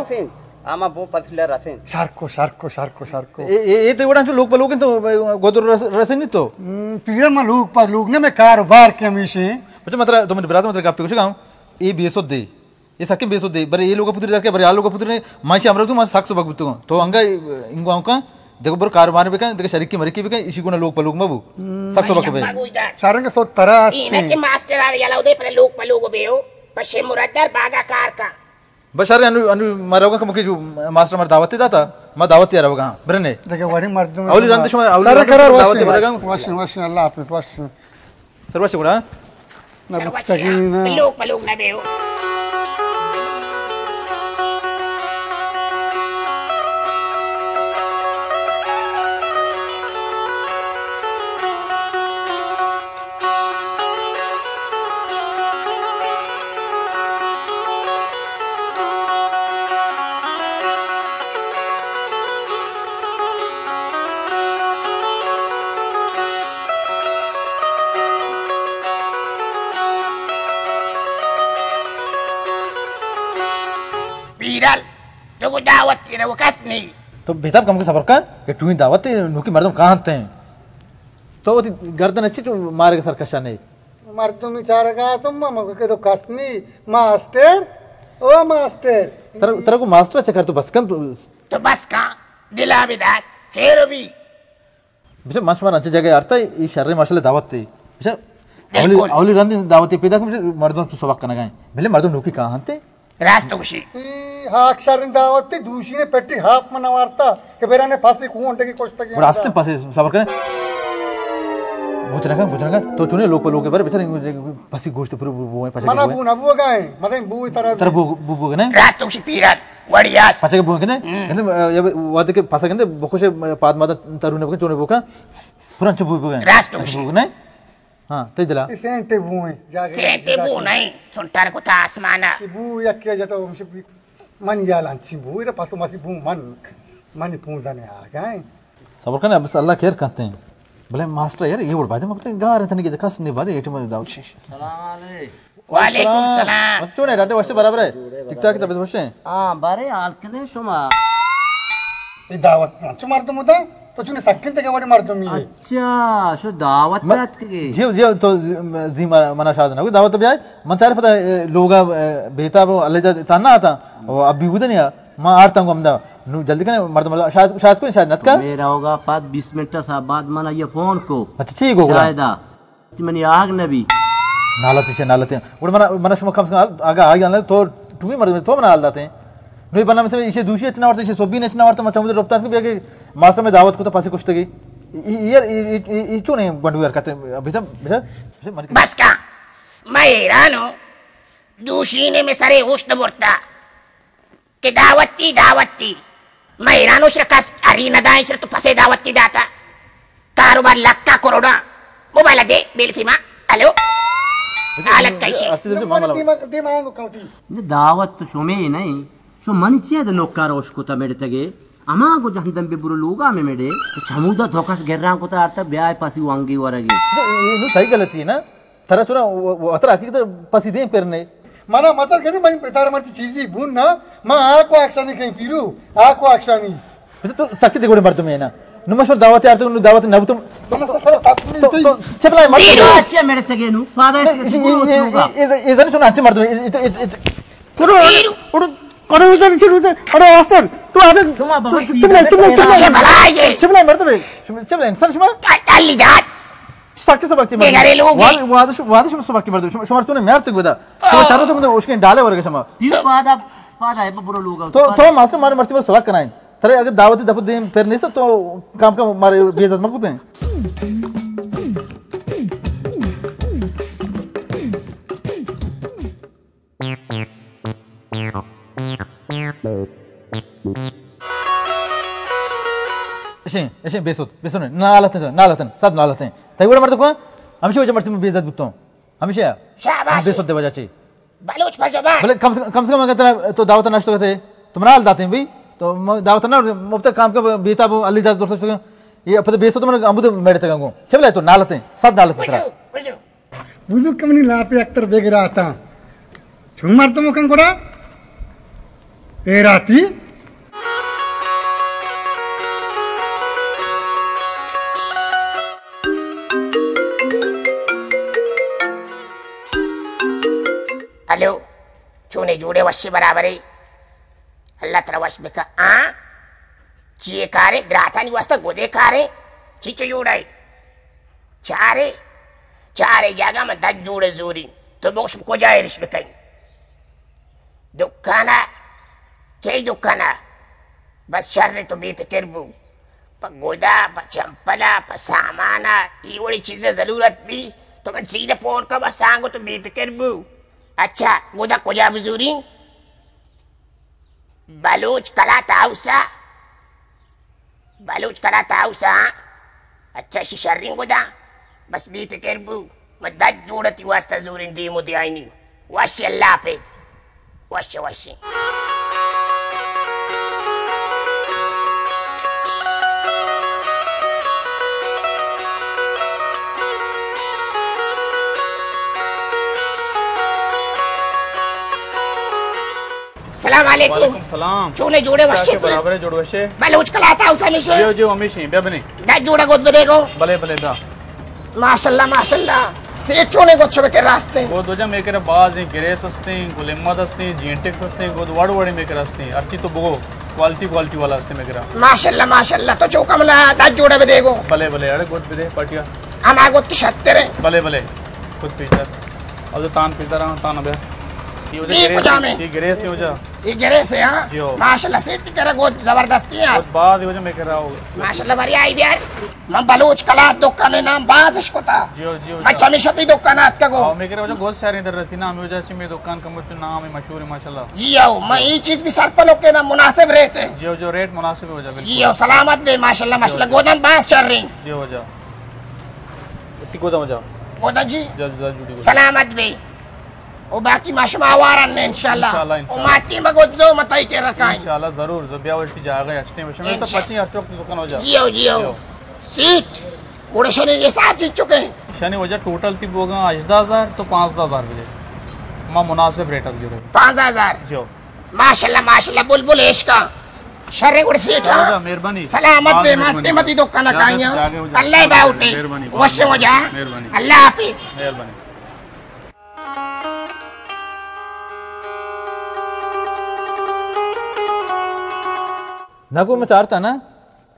आमा बो पथले रसेन शार्को ये तो वडा लोग पलोगे तो गोदर रसे नहीं तो पीड़ा में लोग ने मैं कारोबार के हमेशा अच्छा मतलब तो मेरे बराबर मतलब कापी कुछ गाऊं ये बेसो दे ये सके बेसो दे बरे ये लोग पुत्र दर के बरे आ लोग पुत्र ने माशी अमर तू मा साक्ष बगबुत तो अंगा इंगो अंका देखो बर कारोबार में का देखो शरीक की मरकी भी का इसी गुना लोग पलोग मबू साक्ष बगबे सारंग के सो तरह इनके मास्टर आ याला उदे पर लोग पलोग बेओ पशे मुरद्दर बागा कार का बस सारे अनु अनु मारोगा का मुके जो मास्टर मर दावत देता मैं दावत यार होगा बरने देखो वरी मर्द में अवली रंदिश में अवली दावत बरेगा वाश अल्लाह हाफिज वाश सर्वश गुड़ा लोग पलोग ना बेओ तो वो दावत तेरा वो कस नहीं तो बेहतर कम के सफर का ये टू दावत नुकी मर्दम कहां आते हैं तो वो गर्दन अच्छी तो मारे के सरकशा नहीं मर्दम विचार का तुम मग के तो कसनी मास्टर ओ मास्टर तेरे को मास्टर अच्छा कर तो बस कन तो बस का दिला बिदार खैर भी बिचा मासमान अच्छी जगह आता है ये शर्रे माशाल्लाह दावत थी बिचा अवली रंदी दावत पैदा को मर्दों तो सबक करना गए भले मर्दों नुकी कहां आते रास्तोशी अक्षर दावत दूसरी ने पेटी हाफ में नवारता के बेरा ने फांसी को घंटे की कोशिश की रास्ते पासे सबर करें पूछना तो चुने लोग के बारे बेचारे फंसी गोश्त पूरे वो है मना बू गए मतलब बू तरह बू ने रास्तोशी पीरत वड़ियास पाचे के बू कहने ये वादे के पासे कहने बकोशे पाद मादा तरुने बके चुने बू का पुरान चबू बू गए रास्तोशी बू ने हां ते दिला सेंटे बू है जाके सेंटे बू नहीं सुनतार को था आसमाना बू यक्के जाता हमसे मन यालांची बू रे पासो मासी बू मन पूजाने आ गए सबर करने बस अल्लाह खैर करते हैं भले मास्टर यार ये बोल बात मत गा रहे थे कि देखा सुनने बाद एटी में दावत सलाम वालेकुम सलाम मत चोने डाटे वशे बराबर है टिकटॉक की तबीयत वशे हां बारे हाल के शुमा ये दावत चुमार तो मुदा तो चुने सकिन ते के वाली मार दो मी अच्छा शो दावत बात के जी तो जी मना शाद ना दावत भी आए मन सारे पता लोगा बेटा वो अल्लाह ताना आता और अभी उधर नहीं मां आरता हूं हमदा नु जल्दी कने मर्द शायद को शायद नत का मेरा होगा 5-20 मिनट सा बाद मना ये फोन को अच्छा ठीक होगा शायद मनी आग नबी नालते और मना शुमा कम से आगा आ गया तो टू ही मर्द तो मना हाल जाते हैं नुई बना में से इसे दूसरी इतना वर्त इसे सोबी ने इतना वर्त मचा मुझे रोकता है कि मासा में दावत को तो पासे कुछ तगी यार ये क्यों नहीं बंडू यार कहते अभी तक बस का मैं हैरान हूं दूसरी ने में सरे उष्ण बोलता कि दावती मैं हैरान हूं श्रकस अरी नदाएं श्र तो फसे दावती दाता कारोबार लक्का करोड़ा मोबाइल दे बेल सीमा हेलो हालत कैसी दिमाग को दावत तो शुमे नहीं सो मनिचिया द नोकार उसको ता मेरे तगे अमा को जहंदम बे बुरो लोगा में मेरे तो छमुदा धोखास घेररा को ता अर्थ ब्याह पासी वांगी वरगे ये तई गलती है ना थरा चुरा वो अतर आकी तो पासी दे पेरने मना मतर करी मैं पितार मरती चीजी बुन ना मां आ को एक्शन कहीं फिरू आ को एक्शन तो सख्त गोड़े मर्द में ना नमस्कार दावत यार तो दावत नब तुम तो चपला मत अच्छा मेरे तगे नु फादर ये जन सुना अच्छे मर्द में अरे उधर अरे वास्तव तू आजा चिपला मर्द में चिपला इंसान शुमा अल्ली दात साके सबक ये घरेलू होगी। वाद सबक मर्द शुमार तूने मेहर तक बता तो शारो तो मुझे उसके डाले वर्ग शमा ये बाद आए बुरा लोग तो मास्टर मारे मर्सी पर सलाह कराएं तेरे अगर दावत दफत दे फिर नहीं तो काम का मारे बेइज्जत मत होते हैं ऐसे बेसुन नालतन सब नालतन तई बड़ा मर्द को हमेशा वजह मर्द में बेइज्जत बुतों हमेशा शाबाश बेसुद दे वजह चाहिए बलूच फजबा भले कम से कम अगर तो दावत नष्ट करते तुम नाल दाते हैं भाई तो दावत ना मुफ्त काम का बेता अली दाद दोस्त ये अपने बेसुद मन अमुद मेड तक को चले तो नालते सब नालते तेरा बुदु कमनी लापे अक्तर बेगरा आता छुमार तो मुकन कोड़ा ए राती हेलो चूने जूड़े वश्य बराबर है अल्लाह तेरा वश में का चिए कारे ग्राथानी वास्ता गोदे कारे चिचो जूड़ाई चारे जागा में 10 जूड़े जोरी तो बोक्स को जाए रिश में कहीं दुकाना कई दुकाना बस शर्रे तो बेफिक्र बू पर गोदा पर चंपला पर सामाना ये बड़ी चीजें जरूरत भी तो मैं सीधे फोन का बस सांगो तो बेफिक्र बू अच्छा गोदा कोजा बुजूरी बलूच कला ताउसा अच्छा शिशर्रिंग गोदा बस बी फिक्र बू मैं 10 जोड़ती वास्ता जोरिन दी मुद्दे आईनी वश अल्लाह हाफिज वश सलाम अलैकुम सलाम चूने जोड़े वश्य से बराबर जोड़ वशे बलूच कलाता उस हमेशा जो हमेशा बे बने 10 जोड़ा गोद बदेगो भले दा माशाल्लाह से चूने गोद छबे के रास्ते गोद वजह में करे बाज गिरेस हस्ते गुलेमत हस्ते जीएनटेक्स हस्ते गोद वाड़ में करे हस्ते अर्ची तो बगो क्वालिटी वाला हस्ते में करे माशाल्लाह तो चौका मला 10 जोड़े बदेगो भले अरे गोद बदे पटिया हम गोद की छत तेरे भले खुद पीता अब तो तान पीता रहा तान बे ये गिरेस से वजह ये गिरेस है हां माशाल्लाह से भी तेरा गोद जबरदस्ती है बाद वजह में कर रहा हूं माशाल्लाह बड़ी आई यार मैं बलूच कला दुकान नाम बाजिश को था अच्छा मैं शपी दुकान आत का गो मैं कर वजह गोद सारी इधर रहती ना मैं वजह से मैं दुकान का मुझे नाम है मशहूर है माशाल्लाह जी आओ मैं ये चीज भी सर पर लोग के ना मुनासिब रेट है जो रेट मुनासिब हो जाए जी आओ सलामत बे माशाल्लाह गोदाम बास चल रही जी हो जाओ गोदाम हो जाओ गोदाम जी सलामत बे ओ बाकी माशमा वारन ने इंशाल्लाह ओ माटी में गोद जो मताई के रखा इंशाल्लाह जरूर जो ब्यावटी जाएगा अच्छे में तो 25 अचोक की दुकान हो जाए जी आओ सीट ओड़े शनि ये साहब जीत चुके हैं शनि वजह टोटल ती बोगा 10000 तो 5000 बजे मां मुनासिब रेट जो 5000 जो माशाल्लाह बुलबुल ऐश का शर्रे उड़ सीट हां मेहरबानी सलामत बे माटी मती दुकान काइया अल्लाह बाउटे वश हो जा अल्लाह हाफिज मेहरबानी नाको मैं चाहता ना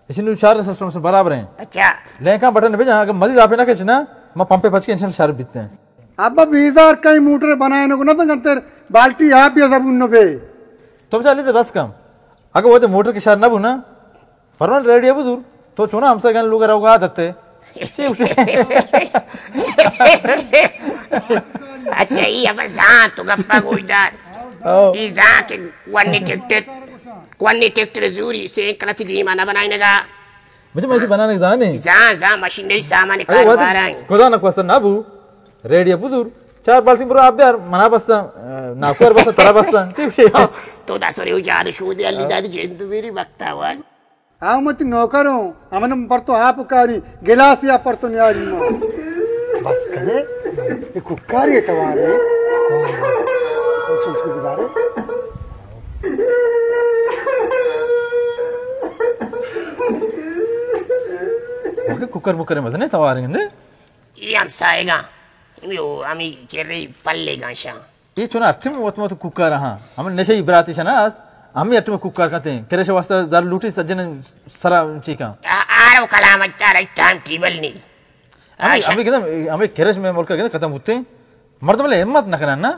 इसलिए शार सिस्टम से बराबर हैं अच्छा लेका बटन भेजा अगर मजीद आप ना कछ ना मैं पंपे पच के इंसान शार बीतते हैं अब 20000 कई मोटर बनाए न को ना तो गंतर बाल्टी आप या सब उन बे तो चले तो बस कम अगर वो तो मोटर की शार ना बुना परवन रेडी है बुजुर्ग तो चुना हमसे गन लोग रहोगा आदत है अच्छा ये अब जा तो गप्पा गोइदार ये जा के क्वानी ट्रैक्टर जूरी से कलती दी माना बनाएगा मुझे मैं बनाने का नहीं जा मशीनरी सामान कार रहा है खुदा ना क्वेश्चन ना बू रेडी है बुजुर्ग 4 बाल्टी पूरा आप यार मना बस ना कर बस तेरा बस तो दासरे उजार शो दे अली दादी जेंद मेरी वक्ता वन आओ मत नौकरो हमने पर तो आप कारी गिलास या पर तो न्यारी नो बस करे ये कुकारी है तवारे कुछ गुजारे ओके कुकर बुकर मजने तवारे गंदे ये हम साएगा यो आमी केरे पल्ले गांशा ये चुना अट्ठे में मत कुकर हां हम नशे इब्राती छना हम अट्ठे में कुकर कहते हैं केरे वास्ता जर लूटी सज्जन सरा चीका आरो कलाम चार टाइम टेबल नहीं अभी कहते हमें केरश में मुल्क कहते खत्म होते हैं मर्द बोले हिम्मत न करना ना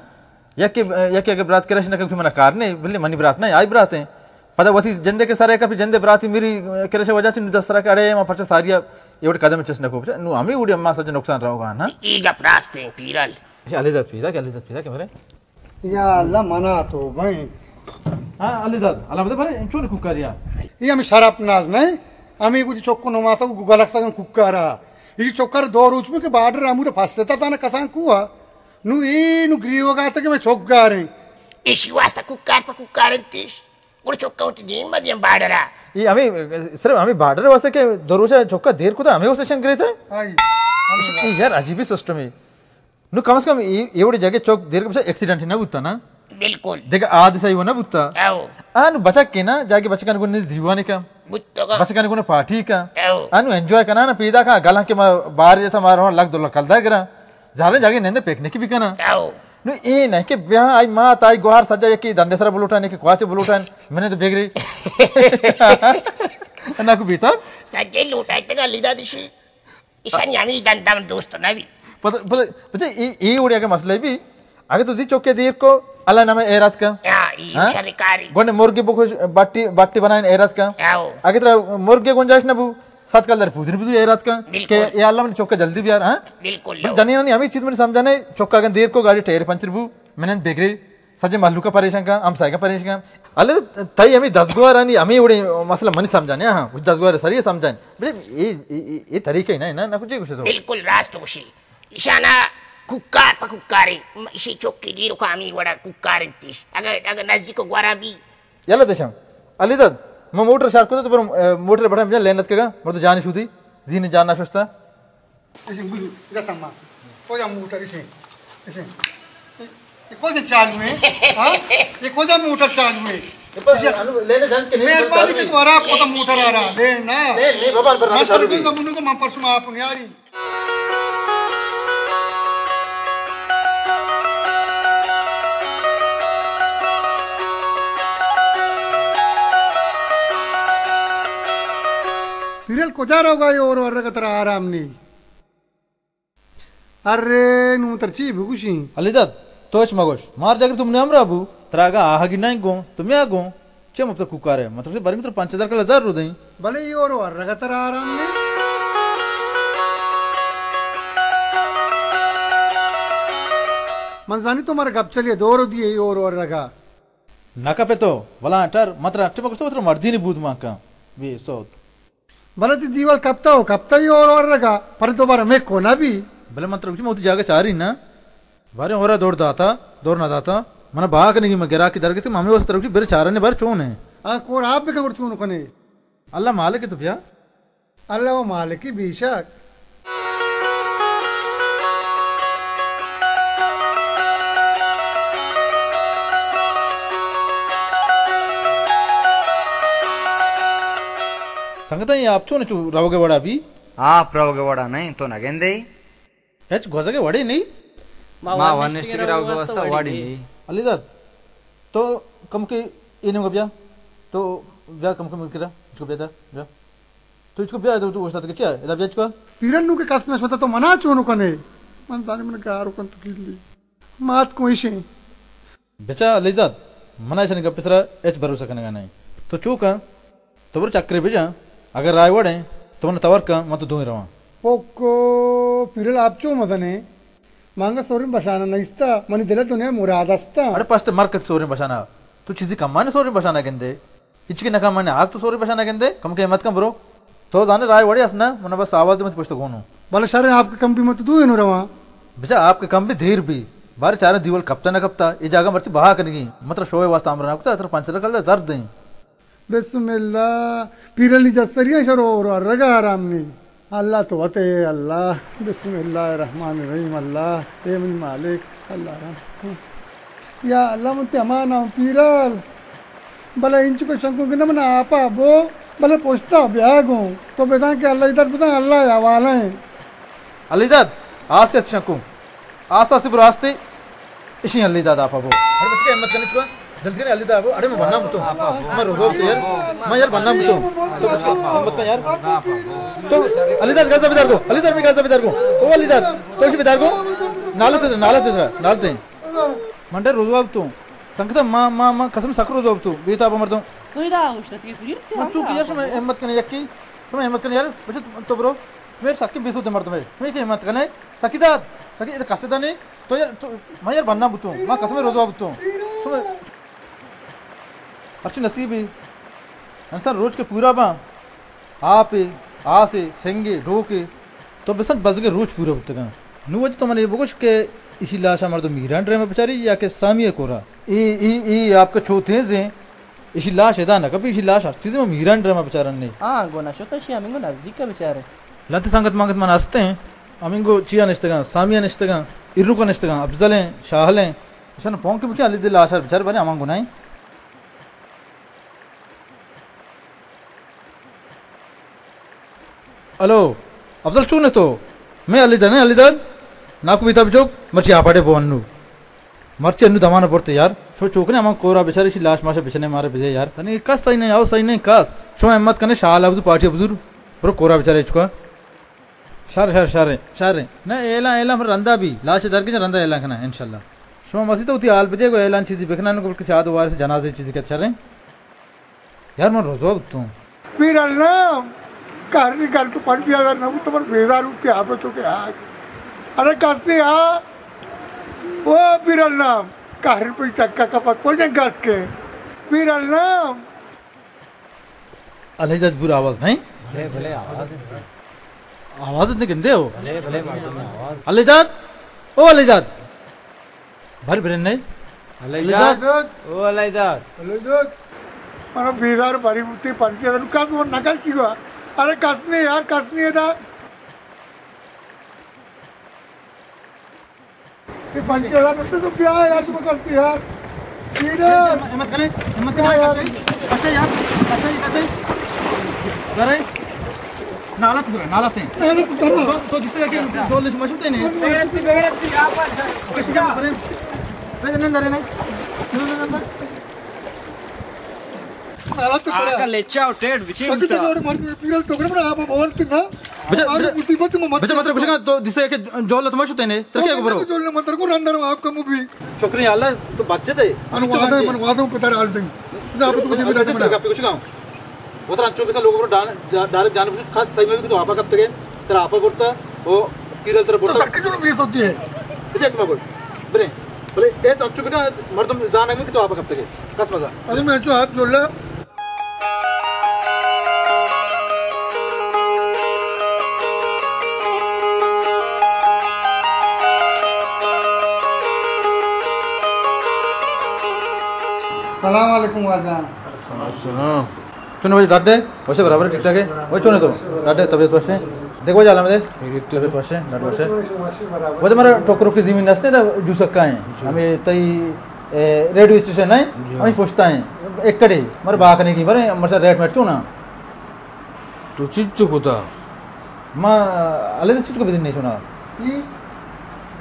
यके अगर बरात केरश न कभी मना कारने बोले मनी बरात ना आई बरात हैं पता वती जंदे के सारे का फिर जंदे बराती मेरी केरश वजह से दसरा के अड़े मां फट सारिया एवढे कदम चेस नको नु हमें उड़ी अम्मा सज नुकसान रहोगा ना ईगा प्रास्ते पीरल अलीदाद पीदा क्या मेरे या अल्लाह मना तो भाई हां अलीदाद अल्लाह बता भरे चोन कुकारिया ये हम शराब नाज नहीं हमें कुछ चोक्को नमाता को गुगलक तक कुक्कारा ये चोक्कर दो रूच में के बार्डर आमू तो फसता था ना कसां कुआ नु ग्रीवो गाता के मैं चोक गा रहे इशी वास्ता कुक्कार तीस गुड़ चोक्का होती दिन मध्यम बार्डरा ये हमें सिर्फ हमें बार्डर वास्ते के दो रोज चोक्का देर को तो हमें वो सेशन करे थे हां यार अजीब ही सिस्टम है नु कम से कम एवढे जगह चौक देर के एक्सीडेंट ना बुत्ता ना बिल्कुल देख आदि सही हो ना बुत्ता आनु बचक के ना जाके बचकन को ने दीवाने का बचकन को ने पार्टी का आनु एंजॉय करना ना पीदा का गला के बाहर जैसा मारो लग दो लकल दा करा जारे जाके नंदे पेकने की भी करना नु ए नहीं के ब्याह आई मां ताई गोहार सजा की दंडेसरा बुलोटाने के क्वाचे बुलोटान मैंने तो बेगरी ना को बीता सजे लूटाई ते गलीदा दिशी ईशान यामी दंदम दोस्त ना भी पता ये उड़िया का मसला भी आगे तो दी चौके देर को अल्लाह नाम एरात का शरिकारी गोने मुर्गे बुख बाट्टी बनाए एरात का आगे तो मुर्गे गुंजाइश ना बु सात कल दर पुदर भी एरात का के ये अल्लाह ने चौका जल्दी भी यार हां बिल्कुल जानी नहीं हमें चीज में समझाने चौका अगर देर को गाड़ी टायर पंचर बु मैंने बेगरे सजे मालू का परेशान का हम साइका परेशान का अल्लाह तई हमें 10 गुआर नहीं हमें उड़े मसला मनी समझाने हां कुछ 10 गुआर सही समझाने भाई ये तरीका ही ना कुछ तो बिल्कुल राष्ट्रशी ईशाना कुक्कारे इसी चौकी दी रुकामी वड़ा कुक्कार तीस अगर नजदीक को ग्वारा भी यला देशम अलीदद मैं मोटर शार्क को तो पर मोटर बड़ा मुझे लेनत केगा मर तो जानी शुदी जीने जानना सोचता इसे बुझ जाता मां को जा मोटर इसे ये को से चालू है हां ये को जा मोटर चालू है लेने जान के मेहरबानी के द्वारा को तो मोटर आ रहा दे ना नहीं बाबा पर चालू भी जमुन को मां परसों आप यारी पिरल को जा रहा होगा ये और वर्ग तरह आराम नहीं अरे नू तरची भुकुशी अलीदद तोच मगोश मार जाकर तुमने हम राबू तरागा आहागी नहीं गो तुम्हें आ गो चम अब तो कुकार है मतलब से बारी में तो 5000 का 1000 रो दें भले ये और वर्ग तरह आराम नहीं मनजानी तुम्हारे गप चलिए दो रो दिए और वर्ग नाका पे तो वाला अटर मात्र अट्टे मगोश तो मतलब मर्दी नहीं बूद मां का वे सो भले ती दीवाल कपता ही और रगा पर दोबारा मैं कोना भी भले मंत्र कुछ मोती जाके चाह रही ना बारे होरा दौड़ ना दाता मना बाग नहीं मैं गिरा की दर के मामे उस तरफ की बेरे चारने बार चोन है आ कोर आप भी कंगड़ चोन कोने अल्लाह मालिक है तो भैया अल्लाह वो मालिक ही बेशक संगता ये आप चोने चू रहोगे वड़ा भी आप रहोगे वड़ा नहीं तो नगेंदे एच गोजगे वड़े नहीं मां वनिष्ठ की रहोगे वास्ता वड़ी नहीं अलीदद तो कम के ये नहीं गया तो ब्याह कम किरा इसको बेटा ब्याह तो इसको ब्याह तो उसका क्या है इधर ब्याह इसको पीरन नु के कस में सोता तो मना चोनो कने मन ताने मन का आरो कन तो किली मात कोई से बेचा अलीदद मना ऐसा नहीं गप्पे सरा एच भरोसा करने का नहीं तो चूका तो बर चक्रे भेजा अगर रायवड़ है तो मन तवर का मत धोई रवा पोको पिरल आप चो मदने मांगा सोरिन बशाना नइस्ता मनी दिला तो ने मुरादस्ता अरे पास ते मार्केट सोरिन बशाना तू चीज़ी कमाने सोरिन बशाना गेंदे इचके न कमाने आग तो सोरिन बशाना गेंदे कम के मत कम ब्रो तो जाने रायवड़ असना मन बस आवाज मत पूछतो कोनो भले सारे आपके कम भी मत दू इनो रवा बेचा आपके कम भी धीर भी बारे चारे दीवाल कपता न कपता ये जगह मर्ची बहा करेगी मतलब शोए वास्ता अमरना कुता तर 5 कल जर दें बिस्मिल्लाह पिरली जसरिया शरो और रगा आराम नहीं अल्लाह तो वते अल्लाह बिस्मिल्लाहिर्रहमानिर्रहीम अल्लाह ए मन मालिक अल्लाह राम या अल्लाह मुते अमाना पिरल भले इंच को शंकु के न आपा बो भले पोछता ब्यागो तो बेटा के अल्लाह इधर बेटा अल्लाह हवाले अलीदद आज से शंकु आस्ता से बुरास्ते इसी अलीदद आपा बो अरे बच्चे हिम्मत करने चुका जल्दी करे अली दाबो अरे मैं बनना मत मैं रोको तो यार मैं यार बनना मत तो मत कर यार तो अली दाद गाजा बिदार को अली दाद में गाजा बिदार को ओ अली दाद तो इसे बिदार को नालते मंडर रोजो अब तू संकट मां कसम सकरो रोजो अब तू बीता अब मरदो तो इदा उष्णती फिर मैं चूक यार समय हिम्मत करने यक्की समय हिम्मत करने यार बच्चे तो ब्रो मेरे सकके बीस होते मरदो मैं तुम्हें क्या हिम्मत करने सकीदा सकी इधर कसदा नहीं तो यार मैं यार बनना बुतू मैं कसम रोजो अब तू समय अच्छी नसीब है इंसान रोज के पूरा बा आप आ से सेंगे ढोके तो बसंत बज के रोज पूरा होते का नु वज तो मैंने बोगश के इसी लाशा मर तो मीरान ड्रामा बेचारी या के सामिया कोरा ई आपका छोथे जे इसी लाश एदा ना कभी इसी लाश चीज में मीरान ड्रामा बेचारा नहीं हां गोना शोता शी अमिंगो नजदीक का बेचारे लत संगत मांगत मन हंसते हैं अमिंगो चिया निस्तगा सामिया निस्तगा इरु को निस्तगा अफजल हैं शाहल हैं ईशान पोंग के मुके अली दिल लाश बेचारे बने अमंगो नहीं हेलो अफजल चूने तो मैं अलीदाद नाकु बीता बिचोक मर्ची आपाड़े बोन्नु मर्ची अन्नु दमाना पड़ते यार शो चोकने अमंग कोरा बेचारे शी लाश माशा बिचने मारे बिजे यार तने कस सही नहीं आओ सही नहीं कस शो हिम्मत करने शाल अब्दु पार्टी अब्दुर ब्रो कोरा बेचारे चुका शारे ना एला मर रंदा भी लाश दर के रंदा एला कना इंशाल्लाह शो मसी तो उती हाल बिजे को एलान चीज बेखना को किसी याद वार से जनाजे चीज के छरे यार मन रोजो तू फिर अल्लाह कारनी कार के पड़ दिया अगर ना तो पर बेजार उठते आप तो के आज अरे कैसे आ वो फिर अल्लाह कार पे चक्का का पक पड़ जाए गाट के फिर अल्लाह अलीदाद बुरा आवाज नहीं भले आवाज इतने गंदे हो भले अलीदाद ओ अलीदाद भर बिरन नहीं अलीदाद ओ अलीदाद मानो बेजार भारी उठते पड़ दिया अगर का तो नकल की हुआ अरे कसने यार कसने है ना ये पंचेरा करते तो क्या है यार तुम करती यार हिम्मत करे अच्छा यार करे नालत हैं तो जिस तरह के दो लिस्ट मशहूर हैं बेगरती यहां पर किसी का बने नंदर नहीं आका लेचा टेड विचिंता तो पीरल तो बड़ा आप बोलते ना बच्चा मतलब कुछ का तो जिससे कि जोलत मशहूर हैं तरह के बरो जोलने मंत्र को रंडर आपका मूवी शुक्रिया अल्लाह तो बच्चे थे अनुवादों पता डाल दें आप तो मुझे बता दे कुछ का वो तरह चोबे का लोगों को डायरेक्ट जाने बुझ खास सही में भी तो आपा कब तक है तेरा आपा बोलता वो पीरल तरह बोलता सबके जो बीस होती है इसे तुम बोल बोले ये तो चोबे का मर्दम जाने में कि तो आपा कब तक है कस मजा अरे मैं जो आप जोला सलाम वालेकुम वाजान चुने भाई डाटे वैसे बराबर ठीक ठाक है वो चुने तो डाटे तबीयत पर से देखो जाला में तबीयत पर से डाट पर से वो तो हमारा टोकरो की जमीन नसते था जू सकता है हमें तई रेडियो स्टेशन है हमें पूछता है एक कड़े मर बाकने की मरे मर रेट मैट क्यों ना तो चीज जो होता मां अलग चीज को भी दिन नहीं सुना ये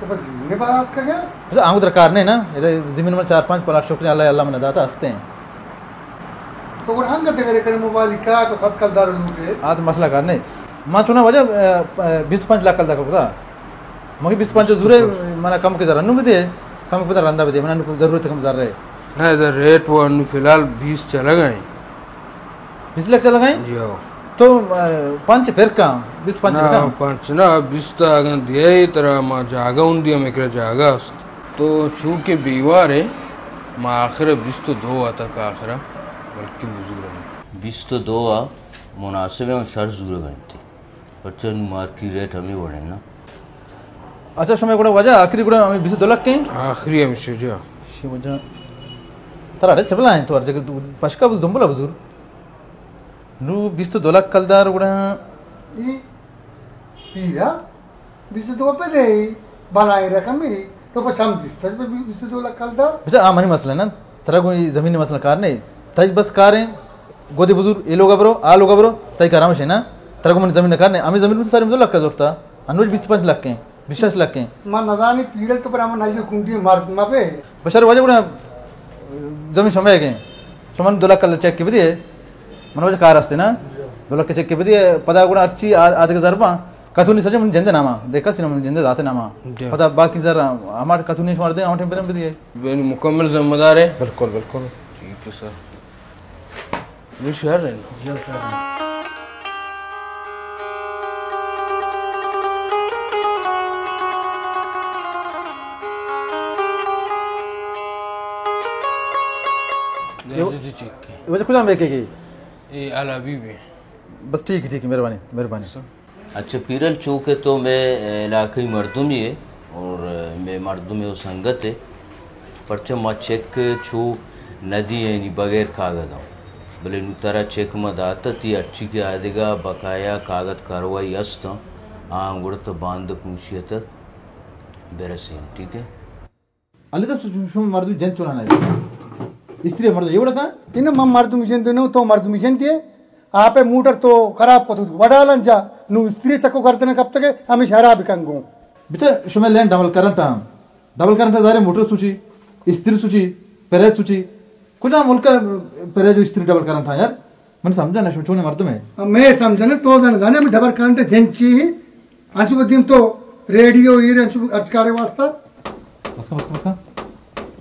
तो बस जमीन बात का क्या वैसे आंगू दरकार नहीं ना ये जमीन में 4-5 प्लाट शुक्रिया अल्लाह में दाता हंसते हैं तो वो हम कहते करे मोबाइल का तो सब कल दारू लूटे आज मसला करने मां चुना वजह 25 लाख कल तक होता मगे 25 दूरे माना कम के जरा नु भी दे कम के पता रंदा भी दे मना जरूरत कम जर रहे है इधर रेट वो फिलहाल 20 चला गए 20 लाख चला गए जी तो 5 फिर का 25 ना 5 ना 20 ता अगर दिए तरह मां जागा उन दिया मैं करे जागा तो छू के बीवार है मां आखिर 20 तो 2 आता का आखिर बल्कि बुजुर्ग 20 तो 2 आ मुनासिब है शर्त जुर गई थी बच्चन मार्केट रेट हमें बढ़े ना अच्छा समय को वजह आखिरी को हमें 22 लाख के आखिरी हम शुजा शे वजह तारा रे चबला है तो हर जगह पशका दुंबला बुजुर्ग नु 20 तो 2 लाख कलदार गुड़ा ई पीरा 20 तो पे दे बनाए रकम ही तो पछम 20 तो लाख कलदार अच्छा आ मनी मसला ना तरह कोई जमीन मसला कार नहीं तज बस कार है गोदी बुजुर्ग ये लोग ब्रो आ लोग ब्रो तय कराम है ना तरह को मन जमीन कार नहीं हमें जमीन में सारे 2 लाख का जोड़ता अनुज 25 लाख के 20 लाख के मां नदानी पीरल तो पर हम नाइयो कुंडी मार मापे बशर वजह गुड़ा जमीन समय गए सुमन 2 लाख चेक के बदिये मनोज कार असते ना 2 लाख चेक के बदिये पदा गुण अर्ची 8,000 रुपये कथुनी सजे मन जंदे नामा देखा सी मन जंदे जाते नामा पता बाकी जरा हमारे कथुनी मार दे आउट पे दिए मुकम्मल जिम्मेदार है। बिल्कुल बिल्कुल ठीक है सर। ये शहर है वजह खुदा में की ये अलाबी भी बस ठीक है मेहरबानी मेहरबानी। अच्छा पीरल चौक है तो मैं इलाकई मर्दुम ही है और मैं मर्दुम है संगत है परचा मा चेक छू नदी है नी बगैर कागज हूँ भले नु तरह चेक में दाता ती अच्छी के आदेगा बकाया कागज कार्रवाई अस्त आम गुड़ तो बांध कुंशियत बेरसी ठीक है अल्ले तो शुम मर्दु जन चुनाना है स्त्री मर्दु एवढं का इन मम मर्दु मिशन तो तो मर्दु मिशन ते आपे मोटर तो खराब को वडालन जा नु स्त्री चक्को करते न कब तक हमें शराब बिकंगो बिचा शुमे लेन डबल करंट जारे मोटर सुची स्त्री सुची पेरेज सुची कुछ मुल्क पेरेज स्त्री डबल करंट यार मन समझा ना छोने मर्दु में मैं समझने तो जाने हम डबल करंट जेंची अंचु बदिम तो रेडियो ये अंचु अर्चकारे वास्ता बस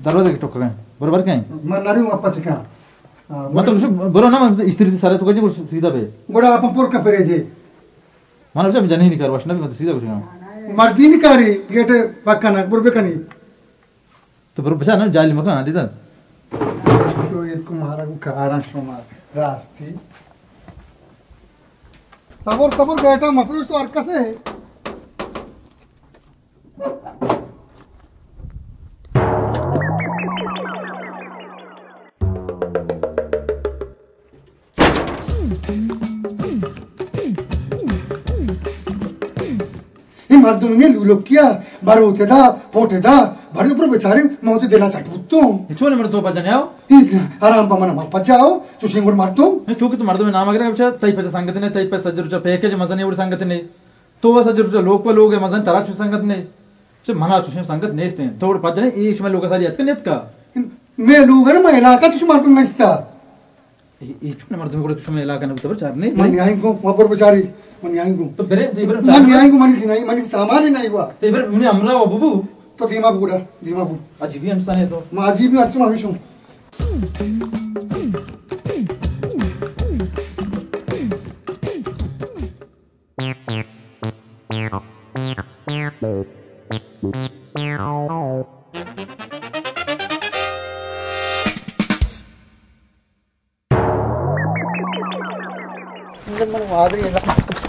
दरवाजे के टोक गए बरोबर काय मन नरी वापस का मतलब बरो ना स्त्री सारे तो कजी सीधा पे गोड़ा अपन पुर का पेरेजे मानो से जानी नहीं कर वशना भी सीधा कुछ मर्दी नहीं करी गेट पक्का ना बुरबे कनी तो बरो बचा ना जाली मका आदि दा तो ये कुमारा को कारण शुमार रास्ती तबर बेटा मफरूज तो अरका से मर्दों ने लुलोकिया बारोते दा पोटे दा बड़े ऊपर बेचारे मौजे देला चाटबुत्तो इचोने मर तो बजने आओ आराम पमन मर पचाओ चुशिंगुर मारतो ने चोके तो मर्दों में नाम अगर बचा तई पे संगत ने तई पे सज्जरुचा पैकेज मजने उड़ संगत ने तो वो सज्जरुचा लोग पे लोग है मजन तरा चु संगत ने से मना चुशिम संगत नेस्ते तो उड़ पजने ईश में लोग सारी यत का मैं लोग है ना इलाका चुश मारतो नेस्ता ये चुने मर्दों में कुछ में इलाका ने उतर चारने मन यहीं को वपर बेचारी मन यहीं को तो बेरे इबर मन यहीं को मन सामान ही नहीं हुआ तो इबर उन्हें हमरा वो बुबू तो धीमा बुड़ा धीमा बु अजीबी इंसान है तो माजी भी अर्चो हमेशा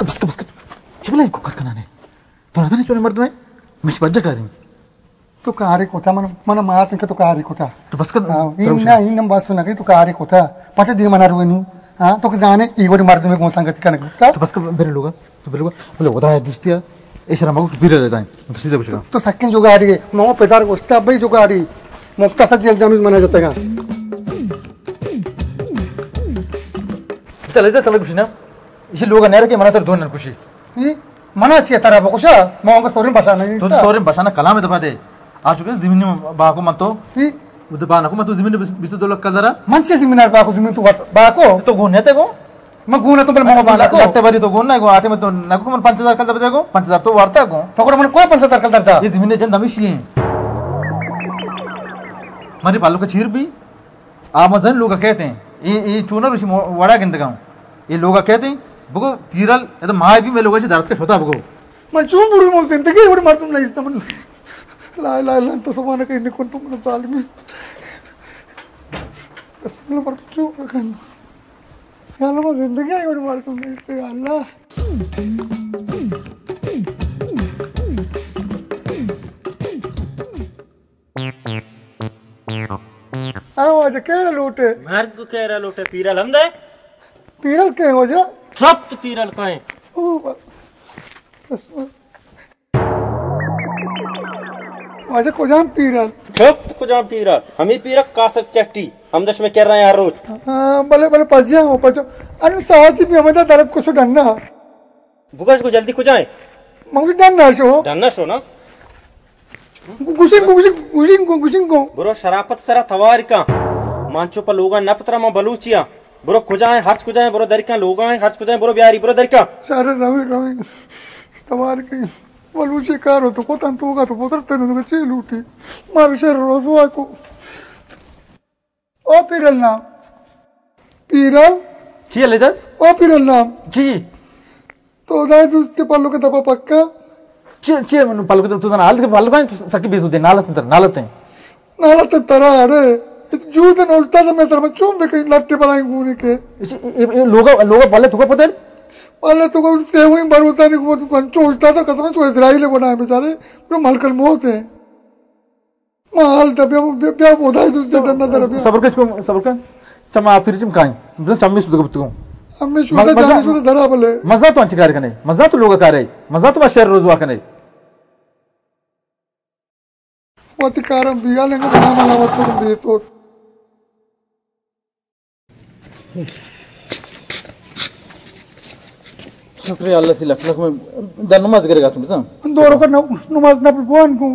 बस चिबला को करकनाने तो नदने चोने मर्द में मिश बज्जा करें तो कारे कोता मन मात के तो कारे कोता तो बस कर इन बात सुना के तो कारे कोता पछे दी मना रुनी हां तो दाने ईगोडी मर्द में कोन संगति कने तो बस कर बेरे लोग बोले ओदा है दुस्तिया ऐसा मगो बिरे लेता है तो सीधे पूछेगा तो सकिन जो गाड़ी नो पेदार गोस्ता भाई जो गाड़ी मुफ्ता सा जेल जामिन मना जाता है चले कुछ ना इसे लोग नहर के मना तर दोन खुशी मना चाहिए तारा बकुशा मोंगा सोरिन बसाना नहीं तो सोरिन बसाना कला में दबा दे आ चुके जमीन बाको मत तो उद बाना को मत तो जमीन बिस्त 2 लाख कलरा मंचे जमीन बाको जमीन तो बाको तो गुने ते को मैं गुना तो मोंगा बाना को लट्टे बारी तो गुना को आटे में तो नको मन 5000 कल दबा देखो 5000 तो वार्ता को तो मन कोई 5000 कल दरता ये जमीन जन दमिशी मारी पालो का चीर भी आमदन लोग कहते हैं ये चूना ऋषि वड़ा गिंदगांव ये लोग कहते हैं बगो पीरल ये तो माय भी मैं लोगों से दर्द का छोटा बगो मैं चूम बुरी मो जिंदगी बड़ी मार तुम नहीं इस्ता मन ला तो समाना कहीं नहीं कौन तुम ना जालिम असल पर चूम रखना यार मैं जिंदगी बड़ी मार तुम नहीं इस्ता अल्लाह आओ आज केरा लूटे मार्ग को केरा लूटे पीरल हम दे पीरल के हो जा ट्रप्त पीरल कहें ओ बस आज को जाम पीरल ट्रप्त को जाम पीरल हम ही पीरक कासक चट्टी हम दश में कर रहे हैं यार रोज हां भले पज्जा हो पज्जा अन साथ ही भी हमें तो दर्द को डरना बुगश को जल्दी को जाए मगर डरना शो ना गुशिंग को बुरो शराफत सरा तवार का मांचो पर लोग न पतरा मां बलूचिया बुरो खुजाए हर्च खुजाए बुरो दरिका लोग आए हर्च खुजाए बुरो बिहारी बुरो दरिका सारे रवि रवि तवार के बलूची कारो तो कोतन तो का तो पोतरते न के लूटी मार शर रोसवा को ओ पिरल नाम पिरल जी लेदर ओ पिरल नाम जी तो दाई तुझे पल्लू के दबा पक्का ची मन पल्लू के तो नाल के पल्लू का सकी बेसु दे नालत तरा अरे जूद न उल्टा तो मैं तर में चुम कहीं लट्टे बनाई घूमने के ये लोग पल्ले तुको पतर पल्ले तो को से हुई बरवता नहीं को कंचो उल्टा तो कसम से इधराई ले बनाए बेचारे पूरा मलकल मोत है माल दबे ब्या बोधाई तुझे डंडा दर सबर का चमा फिर चिम काई मतलब चम्मी सुद गुप्त को अम्मी सुद जानी सुद धरा बले मजा तो अंच कार्य कने मजा तो लोग कार्य मजा तो शहर रोजवा कने वतिकारम बिया लेंगे ना मला वतो बेसो शुक्रिया अल्लाह से लख में दर नमाज करेगा तुम सम दोरो का नमाज ना पवन को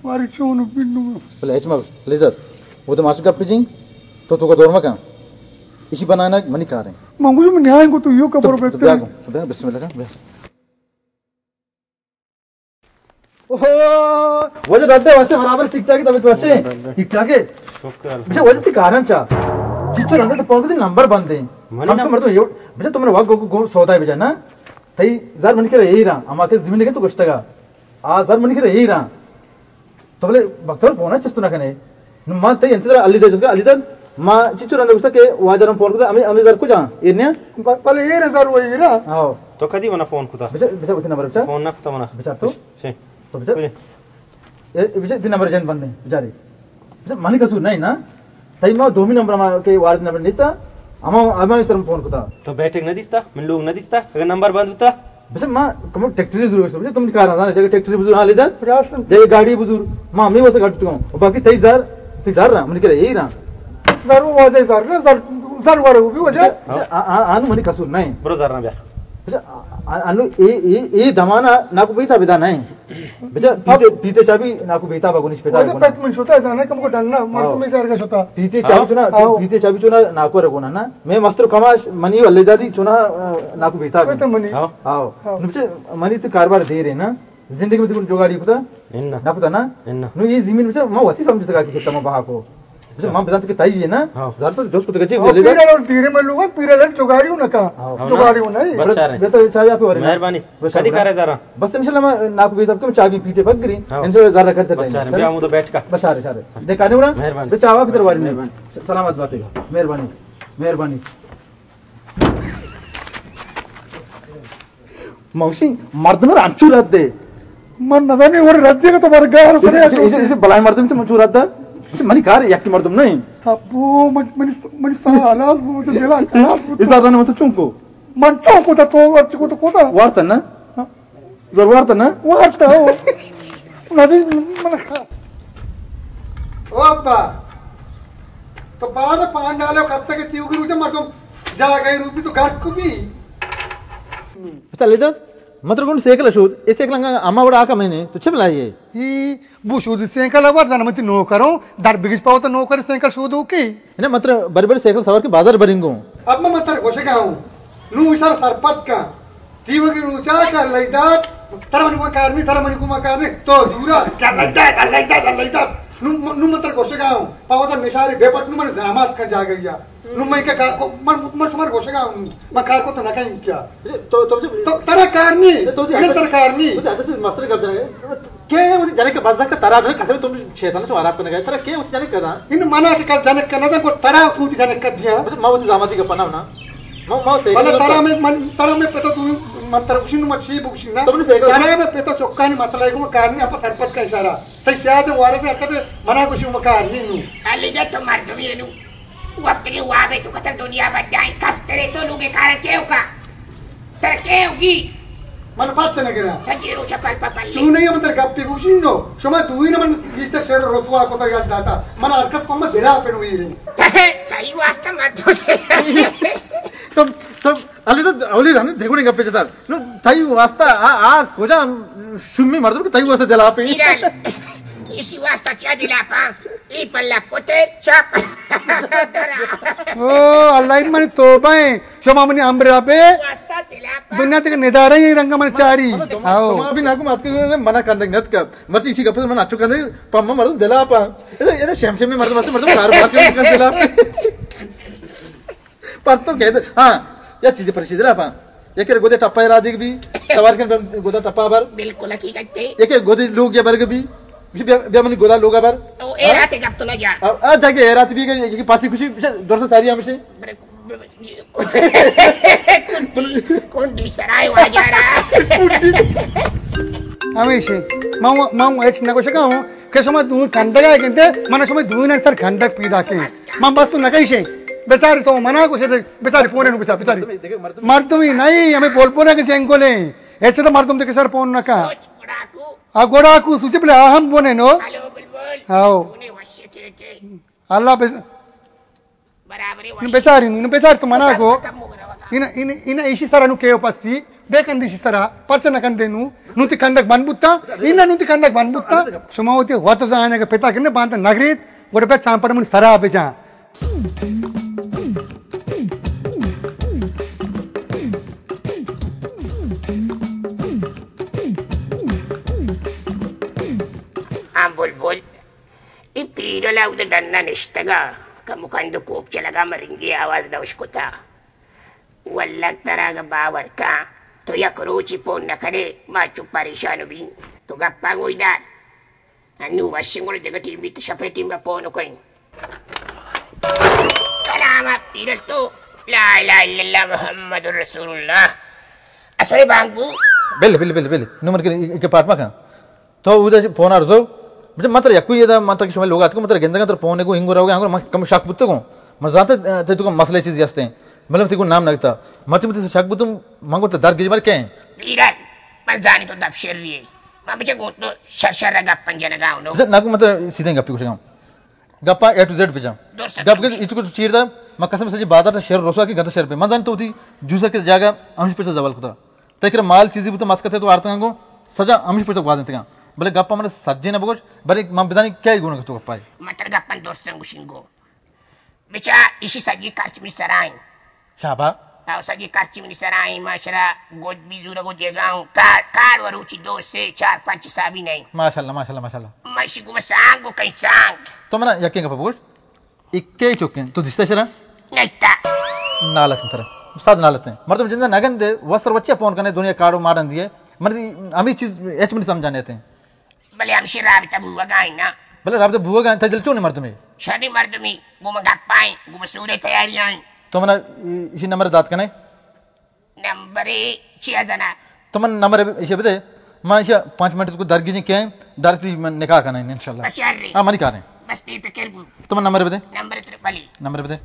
मारी चोन पिन्नु बोले एच मा लेदर वो तो मास्टर का पिजिंग तो का दौर में का इसी बनाना मनी कार है मंगुज में न्याय को तो यो का बरो बेते बिस्मिल्लाह का ओहो वजह रहते वैसे बराबर ठीक-ठाक तब तो वैसे ठीक-ठाक है शुक्र मुझे वजह की कारण चा चिचो रंदे तो पौंगे नंबर बंद है हम से मर तो यो मुझे तुमने वाग गो सौदा है बेजा ना तई जार मन के यही रहा हम आके जमीन के तो कुछ तगा आ जार मन के यही रहा तो बोले भक्तों पोना चस्तु ना कने नुमा तई अंतरा अली दे जसका अली दन मा चिचो रंदे उसका के वाजरम फोन को अमी जार को जा इन्या पहले ये रे जार वही रा हां तो कदी वना फोन कुता बेचा उतना नंबर बेचा फोन ना कुता वना बेचा तो तो बेचा ये बेचा दिन नंबर जन बंदे बेचारे बेचा मानी कसूर नहीं ना तई मा 2 नंबर मा के वार्ड नंबर निस्ता अमा इस तरह फोन कुता तो बैठक न दिसता मन लोग न दिसता अगर नंबर बंद होता बेचा मा कम ट्रैक्टर जरूर बेचा तुम कार ना जगह ट्रैक्टर बुजुर्ग हां लेदा जगह गाड़ी बुजुर्ग मां मैं वसे गाड़ी तो बाकी 23000 रहा मन के यही रहा जरूर वजह जर वारो भी वजह आनु मनी कसूर नहीं ब्रो जर ना बेचा अनु ए दमाना नाको बेता बेदा नहीं बेचा पीते चाबी नाको बेता बागुनिश पेता वजह पेट में छोटा जाने कम को डंगना मर को में चार का छोटा पीते चाबी चुना नाको रगोना ना मैं मस्तर कमाश मनी वल्ले दादी चुना नाको बेता बेता मनी आओ नुचे मनी तो कारबार दे रे ना जिंदगी में तो जो गाड़ी कुता इन्ना नाको ता ना नु ये जमीन बेचा मैं वती समझता का कि कितना मैं बहा को अच्छा मां बजाते के ताई है ना जार तो जोस कुछ गजी ले ले पीरे और धीरे में लोग पीरे चुगाड़ी ना का चुगाड़ी नहीं बस तो चाय आप और मेहरबानी कदी करे जरा बस इंशाल्लाह मैं नाक भी तब के चाबी पीते पक गरी इंशाल्लाह जरा करते बस यार मैं आऊं तो बैठ का बस सारे देखाने उड़ा मेहरबानी बस चावा भीतर वाली नहीं सलामत बातेगा मेहरबानी मेहरबानी मौसी मर्द में रांचू रद दे मन नदा नहीं और रद देगा तुम्हारे गार करे इसे बलाई मर्द में मंचू रद मुझे मनी कार याकी मर्दम नहीं अबो मनी सालास मुझे दिला क्लास इस आदमी ने मत चुंको मन चुंको तो और चुंको तो कोता वार्ता ना जरूर वार्ता ना वार्ता हो नदी मन ओपा तो बाद पान डालो कब तक तीउ की रुचे मर तुम जा गई रूपी तो घर को भी चल इधर मतलब कौन सेकल शूद इस सेकल अम्मा बड़ा आका मैंने तो छिप लाइए ये बुशूद सेकल अवर जाना मत नो करो दर बिगिज पाओ तो नो कर सेकल शूद हो की ना मतलब बड़ी बड़ी सेकल सवार के बाजार भरेंगे अब मैं मतलब घोषे का हूँ नू विशाल सरपत का जीव की रुचा का लैदा तरमन को कारनी तरमन को मकारनी तो दूरा क्या लैदा नू मतलब घोषे का हूँ पाओ तो निशारी बेपट नू मन जमात का जा गई नु मैं क्या को मन समर घोषेगा मैं कार को तो ना कहीं क्या तो तेरा कारनी तो तेरा कारनी मुझे आदत से मास्टर कर देंगे क्या है मुझे जाने के बाजार का तारा है कैसे तुम शैतान से आराम करने गए तेरा क्या मुझे जाने का था इन मना के कल जाने करना था को तारा तू जाने कर दिया मुझे मां मुझे रामाती का पना ना मां से तारा में पेतो तू मंत्र कुछ मत सी बुक्सी ना तारा में पेतो चौका नहीं मतलब को कारनी आप सरपत का इशारा तो शायद वारे से हरकत मना कुछ कारनी नु अली जा तो मर दो ये नु वक्त के वाबे तो कतर दुनिया बड्डाई कस तेरे तो लोगे कार केव का तर केवगी मन पाच ने करा सजीरो चपल पपल तू नहीं मंत्र गप्पी बुशिनो शमा तू ही न मन जिसते शेर रसवा को तो याद दाता मन हरकत पम दिला पे हुई रे सही वास्ता मर दो तब अली तो अली रहने देखो नहीं गप्पे जता नो ताई वास्ता आ कोजा शुम्मी मर्द के ताई वास्ता दिला पे इसी वास्ता चा दिला पा ई पल्ला पोते चप ओ अल्लाह मन तोबा है शोमा मनी अम्बरा पे दुनिया तक निदारा ही रंगा मन चारी आओ अभी नाकु मात के मना कर देंगे का मर्ची इसी कपड़े मन अच्छु कर दे पम्मा मर दिला पा ये शेम शेम में मर बार बार कर दिला पर तो कह दे हां या चीज पर सीधरा पा एक गोदे टप्पा रा देग भी सवार के गोदा टप्पा बर बिल्कुल हकीकत है एक गोदे लोग या बरग भी बेमनी गोदा लोगा बर ओ ए रात कब तो ना जा आ जाके ए रात भी के पासी खुशी दर से सारी हमसे कौन दी सराय वाजारा हमेशा मां एच नगो शकाऊ के समय दू कंडगा केंते मन समय दू न तर कंडक पीदा के मां बस न कहिशे बेचारी तो मना को बेचारी फोन नु बेचारी मर्दम ही नहीं हमें बोल पोना के जेंकोले एच तो मर्दम के सर फोन न का आ गोडाकू सुचिपले अहम बोने नो आओ अल्लाह बेचारी तो मना को इन इसी सर नु के पस्सी ಬೇಕಂದ ಇಷ್ಟರ ಪರ್ಚನ ಕಂದೇನು ನುತಿ ಕಂಡಕ್ ಬಂದ್ಬಿಟ್ಟ ಇನ್ನ ನುತಿ ಕಂಡಕ್ ಬಂದ್ಬಿಟ್ಟ ಸುಮಾವತಿ ಹೊತ್ತ ಜಾನಗ ಪೆತಾಕಿನ ಬಾಂತ ನಗರಿತ್ ಗೊಡಪೆ ಚಾಂಪಡ ಮುನ್ ಸರಾ ಬೆಜಾ बुलबुल ई पीरो लाउद डन्ना निष्ठगा कमुकंदु कोप चलगा मरिंगी आवाज ना उसको था वल्लग तरह बावर का तो या करोची पोन न करे माचू परेशान भी तो गप्पा गोइदार अन्नु वशिंगोल देगा टीम भी शपे टीम का पोन कोइन कलाम पीरल तो ला इलाहा इल्लल्लाह मुहम्मदुर रसूलुल्लाह असरे बांगू बेल नंबर के पार्ट में तो उधर फोन आ रहा मुझे मात्र यक्कू ये था मात्र कि समय लोग आते को मात्र गेंदा का फोन को हिंगो रहोगे हमको कम शक बुत्ते को मजाते ते तो मसले चीज जस्ते हैं मतलब तेको नाम लगता मत से शक बुतुम मांगो तो दर गिजबार क्या है पीरल मत जाने तो दब शेर रही है मां मुझे गोत तो शरशर गप्पन जनगाओ नो नाको मतलब सीधे गप्पी कुछ गाऊं गप्पा ए टू जेड पे जाऊं गप के इचको चीर दा मैं कसम से बात आता शेर रोसवा की गदा शेर पे मैं जान तो थी जूसा के जागा अंश पे दबल को तेकरे माल चीज भी तो मस्कते तो आरता को सजा अंश पे तो गा देते बोले गप्पा मतलब सज्जे ना बगोच बरे मां बिदानी क्या गुण तो गप्पा मतर गप्पन दोस्त संग शिंगो बेचा इसी सजी कार्च में सराय शाबा आओ सजी कार्च में सराय माशरा गोद बिजुरा को देगाऊं कार वरुची 2 से 4 5 साबी नहीं माशाल्लाह माशिगु मसांगो कई सांग तो मना यके गप्पा बगोच इक्के चोके तो दिसता शरा नैता नालत तरह उस्ताद नालत है मर्द जिंदा नगन दे वस्त्र बच्चे फोन करने दुनिया कारो मारन दिए मर्द हमें चीज एच में समझाने थे भले हम शिराब बुआ गाय ना भले राब बुआ गाय था जल क्यों नहीं मर्द में शनि मर्द में गुम गप्पाएं गुम सूरे तैयारियां तो मना इसी नंबर दात कने नंबर 6 जना तो मन नंबर इसे बते मैं इसे 5 मिनट को दरगी जी क्या डायरेक्टली मैं निकाह करना है इंशाल्लाह बस यार हां मनी कर रहे बस पे कर तो मन नंबर बते नंबर बते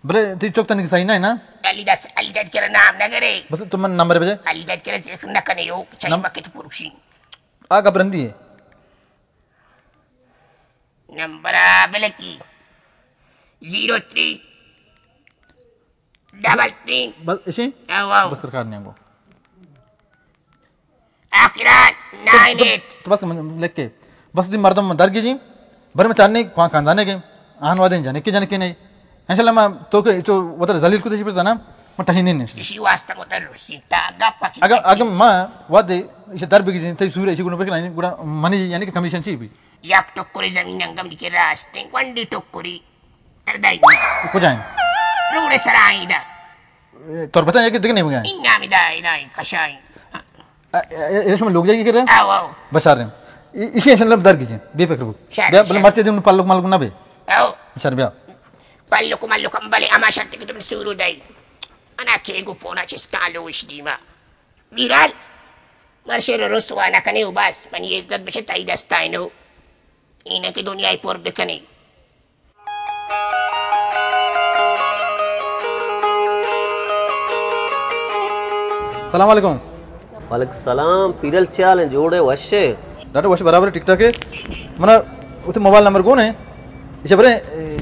भले ती चोक तनिक सही ना है ना अलीदत के नाम न करे बस तो मन नंबर बते अलीदत के न कने यो चश्मा के पुरुषी आगा बरंदी है नंबर बलकी 0333 बस इसी वाओ बस सरकार ने को आखिरा 98 तो बस लिख के बस दी मर्दम दरगी जी बर में चाहने को खानदाने के आन वादे जाने के नहीं इंशाल्लाह मैं तो के जो उधर जलील को देशी पे ना मैं टही नहीं इसी वास्ता उधर रुसीता गप्पा की अगर मैं वादे इसे दर बिगी ते सूरे इसी गुण पे नहीं गुड़ा मनी यानी कि कमीशन ची भी याक टोकरी जमीन अंगम दिखे रास्ते कंडी टोकरी तरदाई को जाए रूड़े सराईदा तोर पता है कि देख नहीं गया इन्ना मिदा कशाई ये समय लोग जाएगी कर रहे आओ बचा रहे इसी इंशाल्लाह दर कीजिए बेफिक्र हो बोले मरते दिन पालक मालक ना बे आओ सर बे पालक मालक बले अमाशत के तुम सुरू दई ana kego pona ciskalo wishdima biral marshero roswa na kane ubas mani yezdat beshe taidas taino ina ke dunia ay por bekane सलाम वालेकुम वालेकुम सलाम पीरल चाल जोड़े वशे डाटा वश बराबर टिकटॉक है मना उते मोबाइल नंबर कौन है इसे बरे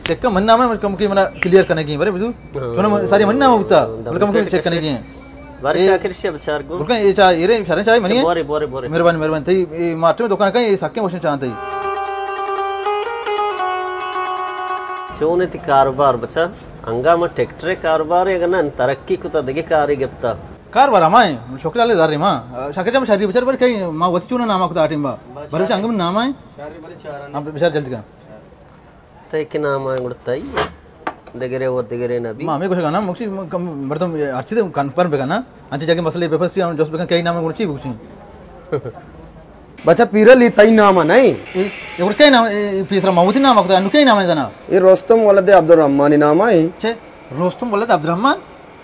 चेक का मन नाम है कम की मना क्लियर करने की बरे बुझू तो ना सारी मन नाम होता बोले कम की चेक करने की बारिश आखिर से बचार को बुलका ये चाय ये रे सारे चाय मनी बोरे बोरे बोरे मेहरबानी मेहरबानी तई ये मार्केट में दुकान का ये सके मशीन चाहते ही क्यों नहीं कारोबार बचा अंगा में ट्रैक्टर कारोबार है ना तरक्की को तो देखे कारी गिफ्ता कारोबार हमारे शोकला ले दारे मां शाके जम शादी बचार पर कहीं मां वती चुना नामा को आटिम बा बरे अंग में नाम है शादी बरे चारा आप बेचार जल्दी का तय के नाम है गुड़ताई दगरे वो दगरे ना भी मां मैं कुछ गाना मुक्सी मर्दम अच्छी से कंफर्म बेगाना अच्छी जगह मसले पेपर से जोस बेगा कई नाम गुणची बुची बच्चा पीरल तई नाम है नहीं ये और कई नाम पीसरा माउती नाम को अनु कई नाम है जना ये रोस्तम वलद अब्दुल रहमान नाम है छे रोस्तम वलद अब्दुल रहमान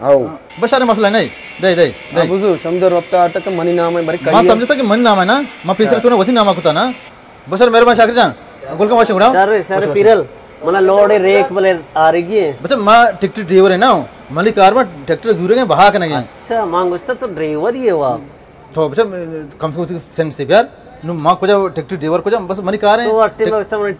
आओ बशारे मसला नहीं दे दे दे बुझो समझो रफ्ता अटक मनी नाम है बड़ी मां समझता कि मन नाम है ना मां पीसरा तूने वती नाम को ना बशारे मेहरबान शाकिर जान गोल का वाश उड़ा सर पीरल मला लोड रेक बोले आ रही है बच्चा मां ट्रैक्टर ड्राइवर है ना मली कार में ट्रैक्टर दूर के बहा के नहीं अच्छा मां गुस्ता तो ड्राइवर ही है वो तो बच्चा कम से कम सेंस से यार नु मां को जा ट्रैक्टर ड्राइवर को जा बस मनी कार है तो अट्टे में बस्ता मन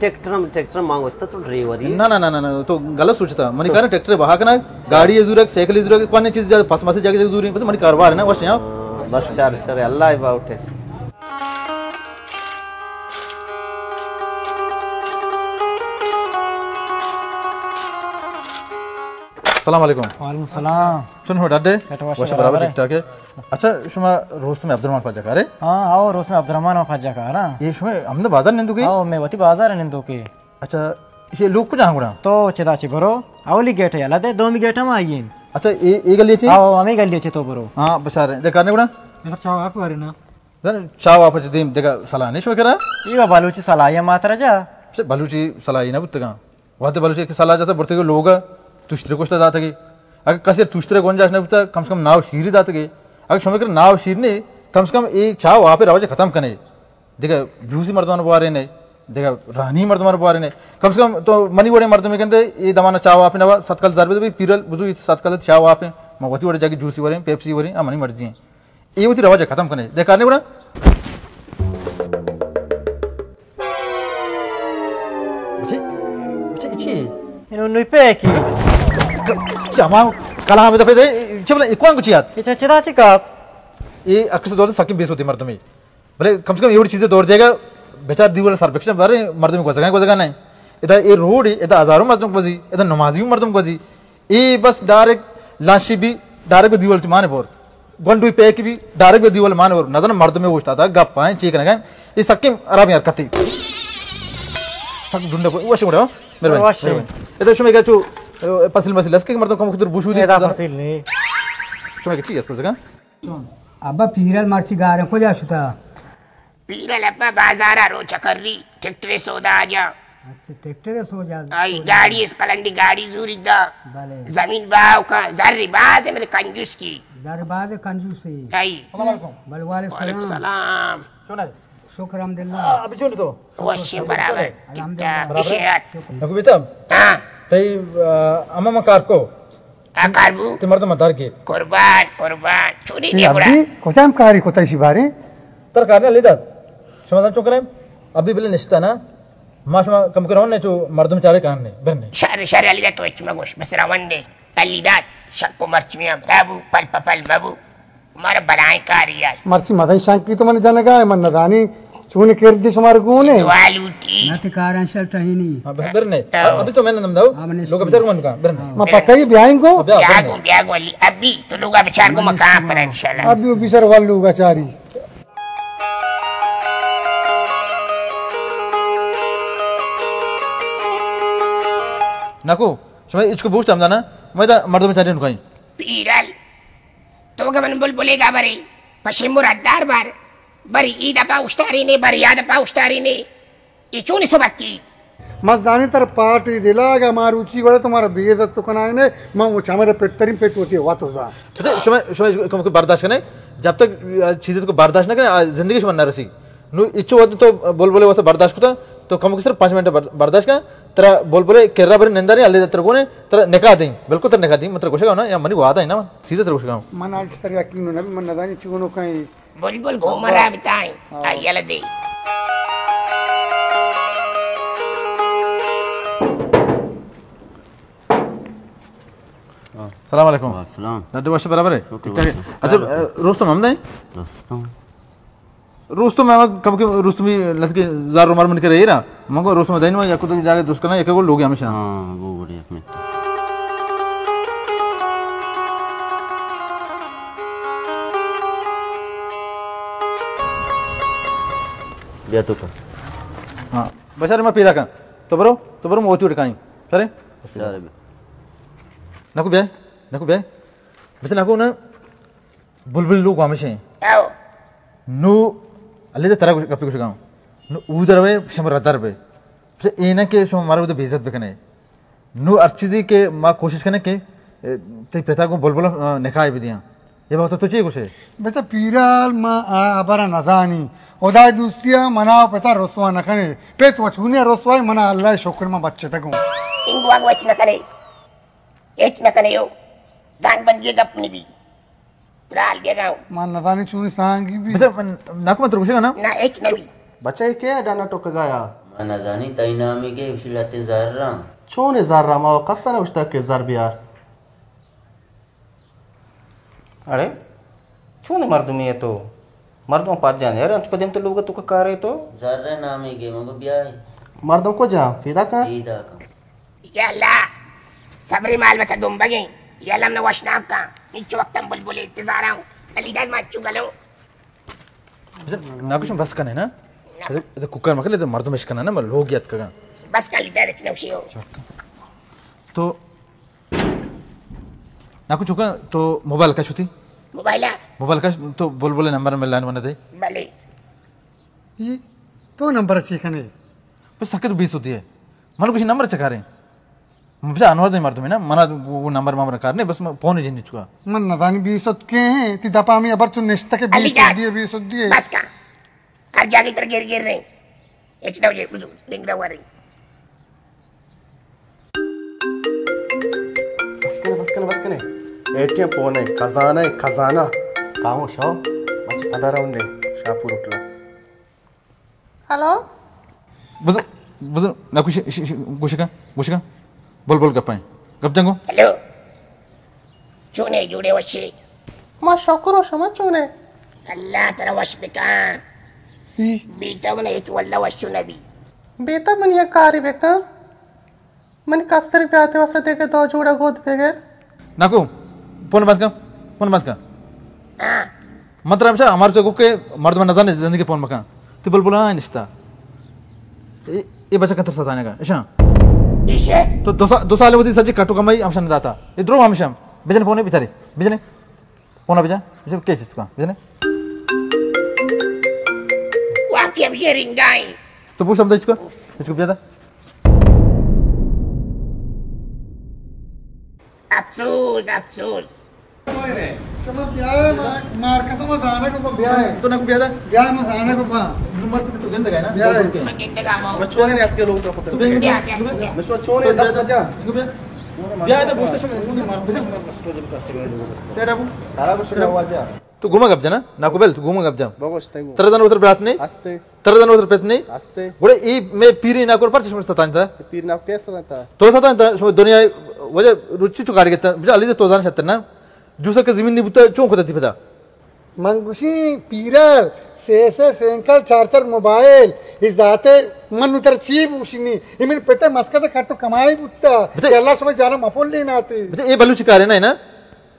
ट्रैक्टर मां गुस्ता तो ड्राइवर ही ना ना ना ना तो गलत सोचता मनी कार ट्रैक्टर बहा के ना गाड़ी दूर के साइकिल दूर के कोने चीज जा पास से जाके दूर बस मनी कारवार है ना बस यहां बस सर अल्लाह अबाउट है अस्सलाम वालेकुम वालेकुम सलाम सुन हो डाडे वश बराबर ठीक ठाक है अच्छा शुमा रोज में अब्दुल रहमान फाजा करे हां आओ रोज में अब्दुल रहमान फाजा का ये शुमा हमने बाजार निंदु के आओ मैं वती बाजार निंदु के अच्छा ये लोग को जहां गुड़ा तो चिदाची बरो आवली गेट है अला दे दोमी गेट में आईन अच्छा ये गली छे आओ हमें गली छे तो बरो हां बसारे दे करने गुड़ा इधर चाव आप करे ना जन चाव आप जदीम देखा सलाह नहीं शो करा ये बालूची सलाह या मात्रा जा से बालूची सलाह ना बुतगा वाते बालूची के सलाह जाता बरते के लोग तुष्tre कोष्टा जाता के अगर कसे तुष्tre कोण जासने बुता कम से कम नाव शीरी जाता के अगर शमे कर नाव शीरने कम से कम एक चाव वहां पे रावजे खत्म करने देखा जूसी मर्दमान बुआरे ने देखा रानी मर्दमान बुआरे ने कम से कम तो मनी बड़े मर्द में कहते ये दमाना चाव आप नवा सतकल दरबे भी पीरल बुजु इस सतकल चाव आप मगवती बड़े जाके जूसी वरे पेप्सी वरे आ मनी मर्जी है ये होती रवाजे खत्म करने देख करने बड़ा इन्होंने पे की चमा कला में तो फिर चलो इकोन कुछ याद ये चिदा ची का ये अक्सर दौर सकी बेस होती मर्द में भले कम से कम ये चीजें दौड़ देगा बेचार दीवार सर्वेक्षण बारे मर्द में को जगह नहीं इधर ये रोड है इधर हजारों मर्दों को जी इधर नमाजी मर्दों को जी ये बस डायरेक्ट लाशी भी डायरेक्ट दीवार माने बोर गंडू पे की भी डायरेक्ट दीवार माने बोर नदन मर्द में उठता था गप पाए चीक ना ये सकी आराम यार कती सब ढूंढे वो शुरू मेरे इधर शुमे क्या चू पसिल मसिल लस्के मर्दों को किधर बुशू दी पसिल नहीं शुमे क्या चीज पसगा अब्बा पीरल मर्ची गारे को जा शुता पीरल अब्बा बाजारा रो चकर्री ट्रैक्टर सौदा आजा अच्छा ट्रैक्टर सो जा आई गाड़ी इस कलंडी गाड़ी जूरी दा जमीन बाव का जर्री बाज है मेरे कंजूस की जर्री बाज है कंजूस ही आई बल वालेकुम सलाम सुना शुक्र अल्हम्दुलिल्लाह अभी चुन तो वशी बराबर ठीक नकु बेटा हां तई अम्मा मकार को आकारबू ते मर्द मदार के कुर्बान चुनी ने गुड़ा अभी कोताम कारी कोताई शिबारे तरकारी ने लेदा समाधान चो करे अभी बिले निश्चित ना माशमा कम करो ने जो मर्दम चारे कान ने बरने शर अली तो इच मगोश बस रवंडे तलीदात शक्को मर्चमिया बाबू पल पल बाबू मारे बलाएं कारियास मर्ची मदाई शांकी तो मन जाने का मन नदानी चूने केर दे समार को ने वालूटी नती कारण शल तहीनी हां बरने अभी तो मैंने नम दाओ लोग बेचार मन का बरने मैं पक्का ही ब्याह को ब्याह वाली अभी तो लोग बेचार को मकान पर इंशाल्लाह अभी बिचार वालू का चारी नाको समय इसको पूछता हम ना मैं तो मर्द में चारे नुकाई पीरल तो का मन बोलेगा बरे पश्चिम मुरादार बार बरी ईद अपा उस्तारी ने बरी याद अपा उस्तारी ने इचूनी सुबह की मजदानी तर पार्टी दिलागा मारुचि बड़े तुम्हारा बेइज्जत तो कनाने ने मैं वो चामरे पेटतरी पे होती है वातो जा अच्छा समय को बर्दाश्त करने जब तक चीजें को बर्दाश्त ना करें जिंदगी से ना रसी नु इच्छो तो बोले वो तो बर्दाश्त करता तो कम किस 5 मिनट बर्दाश्त का तेरा बोले केर्रा बरे निंदा नहीं अल्ले तेरे को ने तेरा निकाह दें बिल्कुल तेरा निकाह दें मतलब कुछ ना या मनी वो आता है ना सीधे तेरे कुछ मन आज इस तरह यकीन ना मन नदानी चुनो कहीं बुलबुल घूम रहा बताएं आयल दे सलाम अलैकुम। नड्डे वाश बराबर है? अच्छा रोस्तम हम नहीं? रोस्तम मैं कब के रोस्तम भी लत के जार रोमार मन के रही ना मगर रोस्तम दाइन में याको तो जाके दोस्त करना एक गोल लोग हमेशा। हां वो बढ़िया में बिया तो का हां बशार में पीला का तो बरो मोती उड़काई सरे नाको बे बस नाको ना बुलबुल लोग हमेशा नु अल्ले तरह कपी कुछ गाँव नु उधर वे शमर रद्दार बे बस ये ना के शो हमारे उधर बेइज्जत बेकने नु अर्चिदी के माँ कोशिश करने के ते पिता को बुलबुल निकाय भी दिया ये बात तो चाहिए कुछ है बच्चा पीराल माँ आबारा नजानी ओदाय दूसरिया मना पिता रसवा न करे पेट वचुनिया रसवाई मना अल्लाह शुक्र में बच्चे तक इंगवाग वच न करे एच न करे यो जान बन गया अपनी भी त्राल दे गाँव माँ नजानी चुनी सांगी भी बच्चा नाको मत रुकेगा ना ना एच न भी बच्चा ये क्या डाना टोक गया माँ नजानी ताइना में के उसिलाते ज़ारा चोने ज़ारा माँ कस्सा ने उस्ता के ज़ार बियार अरे चोने मर्दुमी है तो मर्दों पास जाने यार अंत पदेम तो लोग तो का कार है तो ज़ारा नाम है के मगो ब्याह मर्दों को जा फिदा का या अल्लाह सबरी माल में था दुम बगे या लम न वशनाम का इच वक्त हम बुलबुल इंतजार आऊं अलीदाद मार चुका लो ना कुछ बस करने ना इधर कुकर मकले तो मर्दों में करना ना मैं लोग याद करें बस कर लीदा रचना उसी हो तो ना कुछ होगा तो मोबाइल का छुट्टी मोबाइल का तो बोले नंबर में लाइन बना दे भले ये तो नंबर अच्छी कने बस सके तो 20 होती है मन कुछ नंबर चका रहे मुझे अनुवाद नहीं मारते मैं ना मना वो नंबर मामला करने बस मैं फोन ही नहीं चुका मन नदानी 20 के हैं ती दपा में अबर चुन निश्चित के 20 दिए बस का हर जाके तर गिर रहे एच ना ये कुछ दिन रहा रही बस कने एटीएम फोन है खजाना कामो शो मच पदारा उंडे शापूर उठला हेलो बस ना कुछ का बोल गप्पाएं गप जंगो हेलो चोने जुड़े वशी मां शकुरो शमा चोने अल्लाह तेरा वश बेका बीता मन एच वल्ला वशु नबी बेता मन ये कारी बेका मन कस्तरी पे आते वसे देखे दो जोड़ा गोद बेगे नाको फोन मत का हां मतलब से हमारे तो के मर्द में नजाने जिंदगी फोन मका तो बोला निस्ता ये बच्चा कंतर सताने का अच्छा तो दो साल होती सच्ची कटु कमाई हमशन दाता इधरो हमशम बिजने फोन बेचारे बिजने फोन बेजा जब क्या चीज का बिजने वाकई अब ये रिंगाई तो पूछ समझ इसको बेजा अफसोस चलो ब्याह मार का समझ आने को ब्याह है तो ना को ब्याह में आने को पा नंबर तो गंदा है ना ब्याह है मैं गंदा काम हो बच्चों ने याद के लोग तो पता क्या बच्चों ने 10 बजा ब्याह तो पूछते समय तेरा वो तारा को शुरू हुआ जा तो घुमा गप जा ना को बेल तू घुमा गप जा बगोस्ते तरदन उधर बात नहीं आस्ते तरदन उधर पेत नहीं आस्ते बड़े ई मैं पीरी ना कर पर चश्मा सतान था पीर ना कैसे रहता तो सतान था सो दुनिया वजह रुचि चुका के था अली तो जान सकते ना जूसा के जमीन नहीं बुता चौक होता थी पता मंगुशी पीरल से सेंकल चार्जर मोबाइल इस दाते मन उतर चीप उसीनी इमिन पेटे मस्का तो कट्टो कमाई बुत्ता अल्लाह समझ जाना मफोल लेना आती ये बलूची कार है ना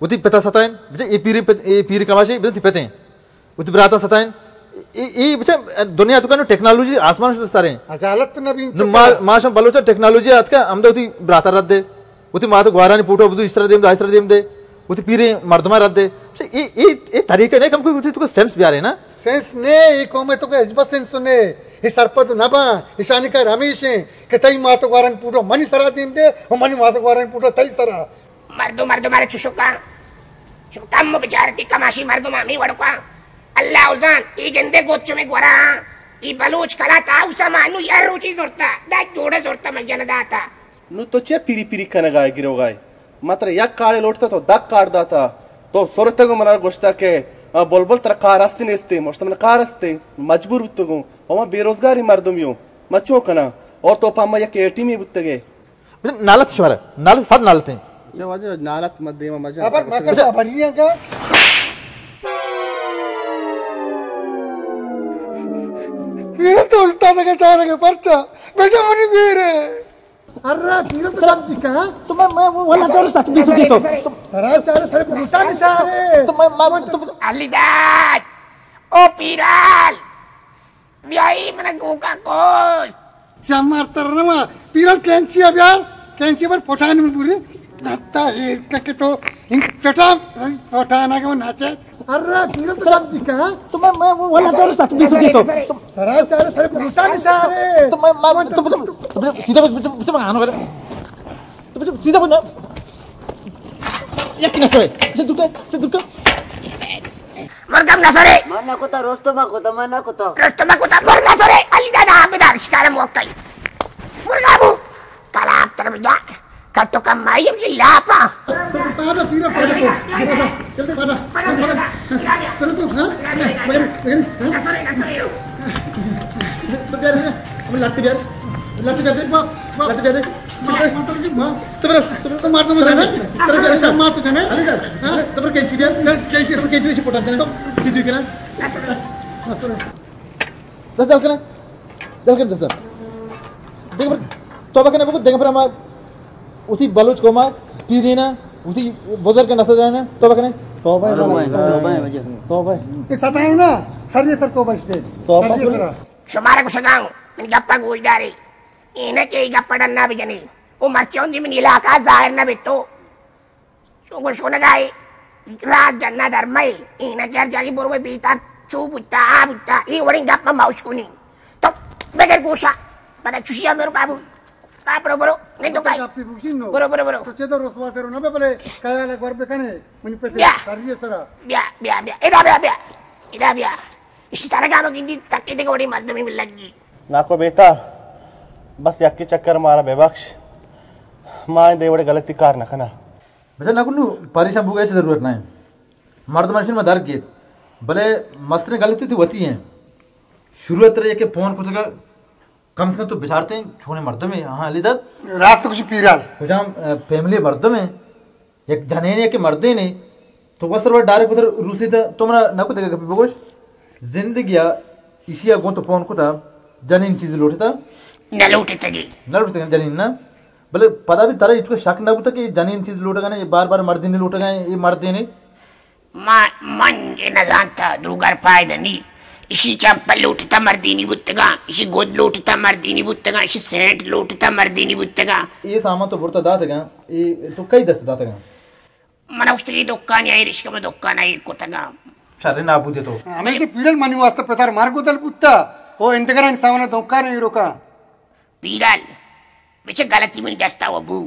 उती पता सताएं ये पीरी कमाशी बते पते उती बराता सताएं ये बच्चा दुनिया तो का टेक्नोलॉजी आसमान से सारे अजालत नबी माशम बलोचा टेक्नोलॉजी आत का हमदा उती बराता रद दे उती मात ग्वारानी पूटो बुदु इस तरह देम दे उती पीरे मर्दमा रद दे ये तरीका नहीं कम कोई तो सेंस भी आ रहे ना सेंस ने ये कोमे तो के बस सेंस ने इस सरपत नबा ईशानी का रमेश के तई मात ग्वारानी पूटो मनी सरा देम दे और मनी मात ग्वारानी पूटो तई सरा मर्दो मारे चुशुका चुकम बेचारे कमाशी मर्दो मामी वड़का अल्लाह उजान ई गंदे गोच्चो में ग्वारा ई बलूच कला ता उसा मानु यार रुचि जोरता दा जोड़े जोरता मैं जनदाता नु तो चे पिरी कनगाय गिरोगाय मात्र याक काळे लोटता तो दाक काढ दाता तो सोरतगो मनार गोष्टा के बोलबोल तर कार असते नेस्ते मोस्ट मन कार असते मजबूर बुत्तगो ओमा बेरोजगारी मर्दुमियो मचो कना और तो पामा यक एटीमी बुत्तगे नालत शवर नालत सब नालते ये वजह नालत मध्य में मजा अब मैं कैसा बढ़िया का पीरल तो उल्टा लगा जा रहा है परचा बेटा मनी पीरे अरे पीरल तो सब दिखा तो मैं वो वाला तो सक भी सुधी तो सरा चारे सरे उल्टा नहीं जा रहे तो मैं तो अलीदाद ओ पीरल बियाई मैंने गोका को श्यामार तरनमा पीरल कैंची अब यार कैंची पर पोठाने में पूरी दत्ता है के तो इन पोठाना के नाचे अरे पीरल तो सब दिखा तो मैं वो वाला तो सक भी सुधी तो सरा चारे सरे उल्टा नहीं जा रहे तो मैं तो सीधा मुझे आना करे तो सीधा बना या किना करे जो दुका मरगम ना सरे mana kota rostoma kota mana kota मरना सरे अलीदाद आबेदार शिकार मोकल मुर्गाबू कलाप तरबजा कट्टो का मायम लापा पादा पीरा पादा को चल पादा चल तू हां नसरे तो कर हम लाठी कर दे लाठी कर दे तो मार तो मत ना तेरे के मार तो जाने हां तो कैंची से पोटा देना किसी के ना नसरे दस देख तो बकने बको देख पर हम उसी बलूच को मा पीरीना उसी बुजुर्ग के नसर जाना तो बकने तो भाई ये सताएंगे ना सर ये तर को बचते तो शुमारे को सगाऊं गप्पा गोईदारी इन्हें के गप्पा डन्ना भी जनी वो मर्चों दी में इलाका जाहिर ना बितो चुगो शोनगाई राज जन्ना धर्मई इन्हें क्या जागी बुरवे बीता चुबुता आबुता ये वरिंग गप्पा माउस कुनी तो बगैर गोशा pada cucian meru kabu bro nih to kai bro तो चेतो रसवा तेरो ना पहले काया लग वर पे कने मनी पे करिए सरा बिया इदा बिया इसी तरह का लोग इंदी तक इधर बड़ी मर्द में मिल लगी ना को बेटा बस यक्की चक्कर मारा बेबख्श मां देवड़े गलती कार ना खना बस ना कुनु परेशान भूगे से जरूरत नहीं मर्द मशीन में दर के भले मस्त ने गलती थी होती है शुरुआत रहे के फोन कुछ का कम से कम तो बिचारते हैं छोने मर्द में हाँ अलीदाद रात तो कुछ पीराल कुछ हम फैमिली मर्द में एक जने ने के मर्दे ने तो वो सर्वर डायरेक्ट उधर रूसी था तो मना ना को देगा बगोश जिंदगी इशिया गो तो फोन को था जनीन चीज लोटे न लोटे तगी जनीन ना भले पता भी तारा इसको शक ना होता कि जनीन चीज लूटेगा ना ये बार बार मर्दी ने लूटेगा ये मर्दी ने मन ये न जानता दुगर फायदा नहीं इसी चंपल लूटता मर्दीनी बुत्तगा इसी गोद लूटता मर्दीनी बुत्तगा इसी सेंट लूटता मर्दीनी बुत्तगा ये सामान तो बुरता दात है ये तो कई दस्त दात है मना उसकी दुकान या रिश्क में दुकान आई को तगा शारे ना बुद्धे तो हमें तो पीरल मानी वास्ता पतार मार को दल पुत्ता ओ इंतगरान सामने दुकान नहीं रोका पीरल बेचे गलती में दस्ता वो बू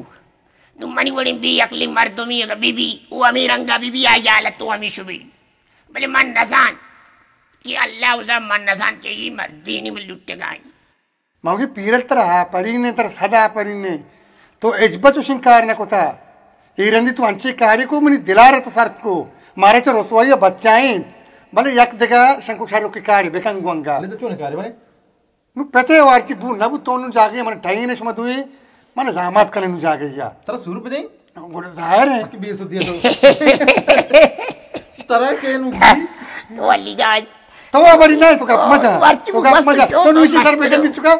नुमानी वड़ी भी अकली मर्दों में अगर बीबी वो अमीर अंगा बीबी आ जाला तो अमीर शुभी भले मन नसान कि अल्लाह उसे मन नसान के ही मर्दीनी में लुटेगा माँगे पीरल तरह परिने तर सदा परिने तो एजबच उशिंकार न कोता ईरंदी तू अंचे कार्य को मनी दिलार तो सर्त को मारे च रसवाई बच्चाएं भले यक देगा शंकुशारो के कार्य बेकंग गुंगा ले तो चोने कार्य बने नु प्रते वारची बू नबु तोनु जागे मन टाइम ने सुमत हुई मन जामात कने नु जागे या तरह 100 रुपए दें गोड़ जाहिर है कि 20 दिया तो तरह के नु तो अली जान तो बड़ी नहीं तो का मजा तो नु इसी घर पे कर दी चुका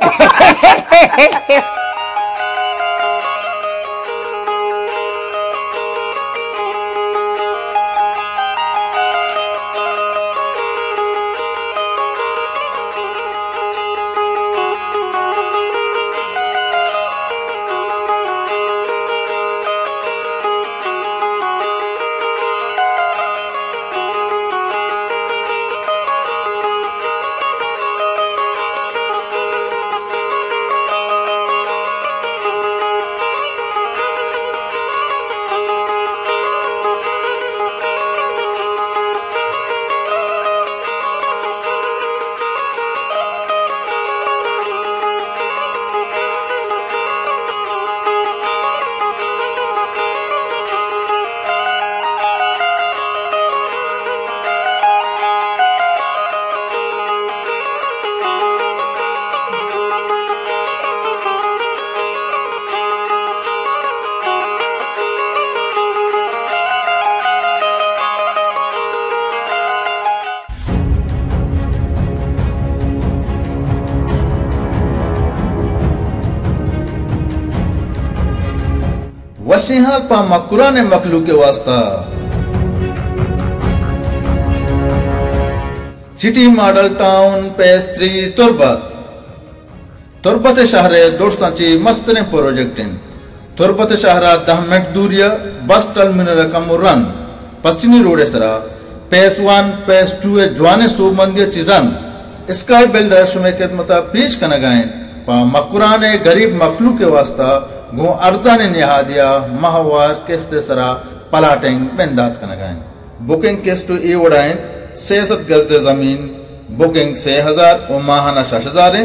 नसीहात पा मकुरान मखलूक के वास्ता city model town pastry Turbat शहर दोस्तांची मस्तरे प्रोजेक्ट तुर्बत शहरा 10 मिनट दूरिया बस टर्मिनल कमुरन पश्चिमी रोड सरा पेस 1 पेस 2 जवाने सो मंदिर चिरन स्काई बिल्डर शुमे खिदमत पेश कनगाएं पा मकुरान गरीब मखलूक के वास्ता गो अर्जान निहादिया माहवार किस्त सरा पलाटेंग बेंदात कनगाएं बुकिंग किस्त ए उड़ाएं 6 गज जमीन बुकिंग 6000 और माहाना 6000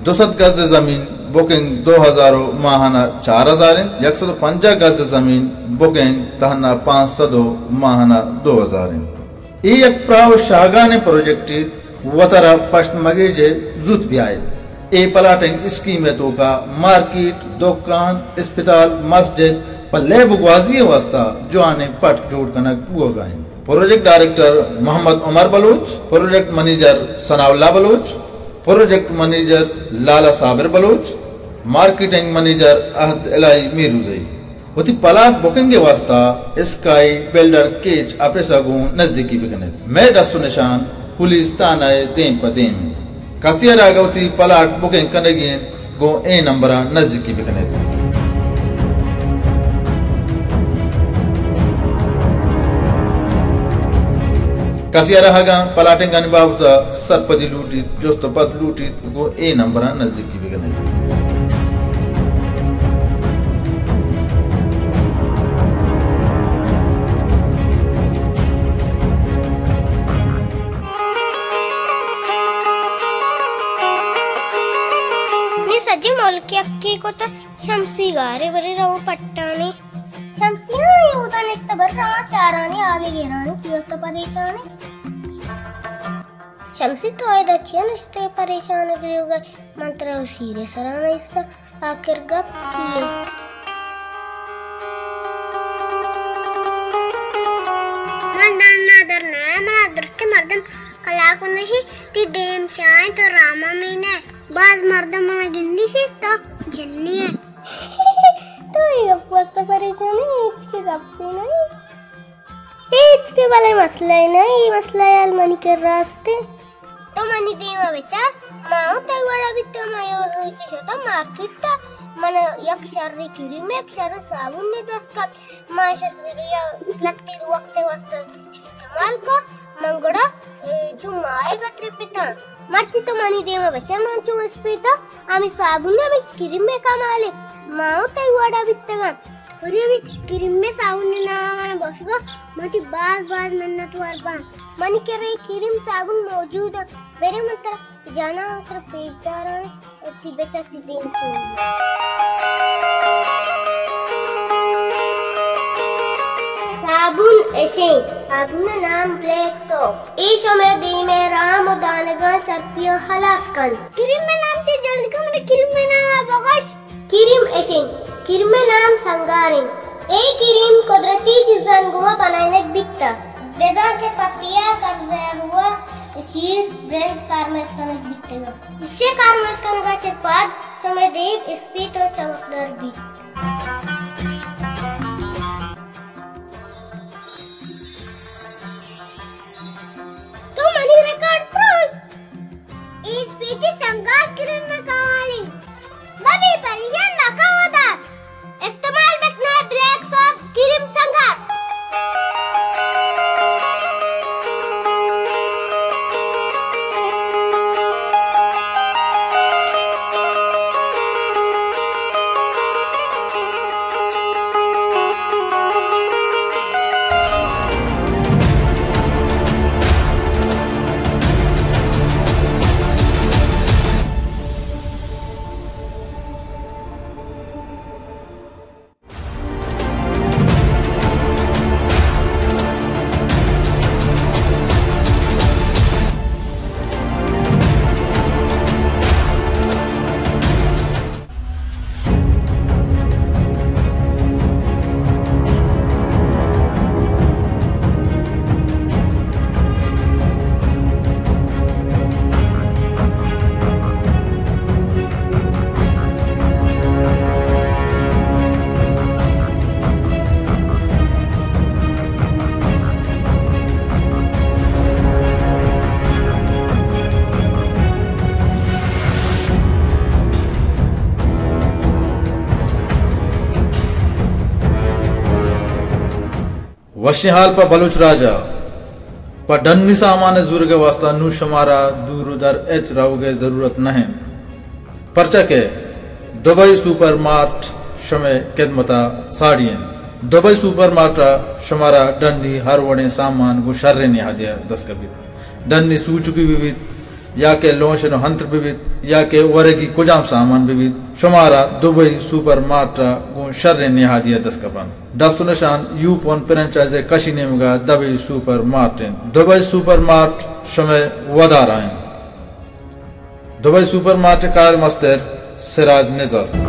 200 गज जमीन बुकिंग 2000 माहाना 4000 150 गज जमीन बुकिंग तहना 500 माहाना 2000 एक प्राव शागाने प्रोजेक्ट वतरा पश्त मगे जे जुत भी आए ए पलाटिंग स्कीम तो का मार्केट दुकान अस्पताल मस्जिद पल्ले बुगवाजी वास्ता जो आने पट जोड़ कनक वो गाएं project director Mohammad Umar Baloch project manager Sanaullah Baloch project manager Lala Sabir Baloch marketing manager Ahad इलाई मीरुजई होती पलाट बुकिंग के वास्ता स्काई बिल्डर केच अपे सगों नजदीकी बिकने मैं दस्तु निशान पुलिस तानाए देम पदेम कसिया रागवती पलाट बुकिंग कनेगी गो ए नंबर नजदीकी बिकने कसिया रहागा पलाटिंग का निभाव सरपदी लूटी जोस्त पद लूटी गो ए नंबर नजदीकी बिकने सज्जी मोलकी अक्की को तो शमसी गारे बरे रहो पट्टाने शमसी ना उदा निस्त बर रहा चाराने आगे गिराने की वस्ता परेशानी शमसी तो आए दचिया निस्ते परेशान गिरेगा मंत्र उसीरे सराना इसका आखिर गप किए मन दृष्टि मर्दम कलाको नहीं ती देम शाय तो रामा मीने बाज मर्दम मन गिंदी से तो जल्ली है तो ये वस्तु परेशानी एच के गप्पे नहीं एच के वाले मसला है नहीं मसला यार मनी के रास्ते तो मनी देवा विचार माउ तय वाला बित्ता मायोर रुचि से तो मार्केट मन एक शर्री किरी में एक शर्री साबुन ने दस्का माशा सिरिया लगती वक्त वस्तु इस्तेमाल का मंगड़ा जो माएगा त्रिपिता मर्ची तो मनी देवा बच्चा मांचो स्पीता आमी साबुन में क्रीम में कमाले माओ तय वाड़ा बित्तगा थोड़ी भी क्रीम में साबुन ने ना माने बसगा मती बार मेहनत वार बार मनी के रे क्रीम साबुन मौजूद है मेरे मंत्र जाना कर पेशदार है ती बेचा ती दिन साबुन ऐसे साबुन नाम ब्लैक सोप ई समय दी में राम उदानगा चप्पियों हलास कर क्रीम में नाम से जल्दी को मेरे क्रीम में नाम बगश क्रीम ऐसे क्रीम में नाम संगारिन ए क्रीम कुदरती चीज़ों को बनाने बिकता बेदा के पत्तियां कब्ज़े हुआ शीर ब्रेंच कारमेस का नस बिकतेगा इससे कारमेस का नगा चपाद समय देव स्पीड और चमकदार भी संगार क्रीम में कवाली बबी परिजन रखा होता इस्तेमाल बिकना है ब्लैक सोप क्रीम संगार वशिहाल पर बलूच राजा पर डन्नी सामान जूर के वास्ता नू शुमारा दूर उधर एच रहोगे जरूरत नहीं परचा के दुबई सुपर मार्ट शमे खिदमता साड़ियन दुबई सुपर मार्ट शुमारा डन्नी हर वड़े सामान को शर्रे ने हादिया दस कभी डन्नी सूचुकी विविध या के लोशन हंत्र विविध या के वरेगी कुजाम सामान विविध शुमारा दुबई सुपर मार्ट को शर्रे ने हादिया दस कपन दस्तुनशान यूपन फ्रेंचाइज कशी नेमगा Dubai super mart Dubai super mart शमे वदार आए दुबई सुपर मार्ट कार मस्तर सिराज निजर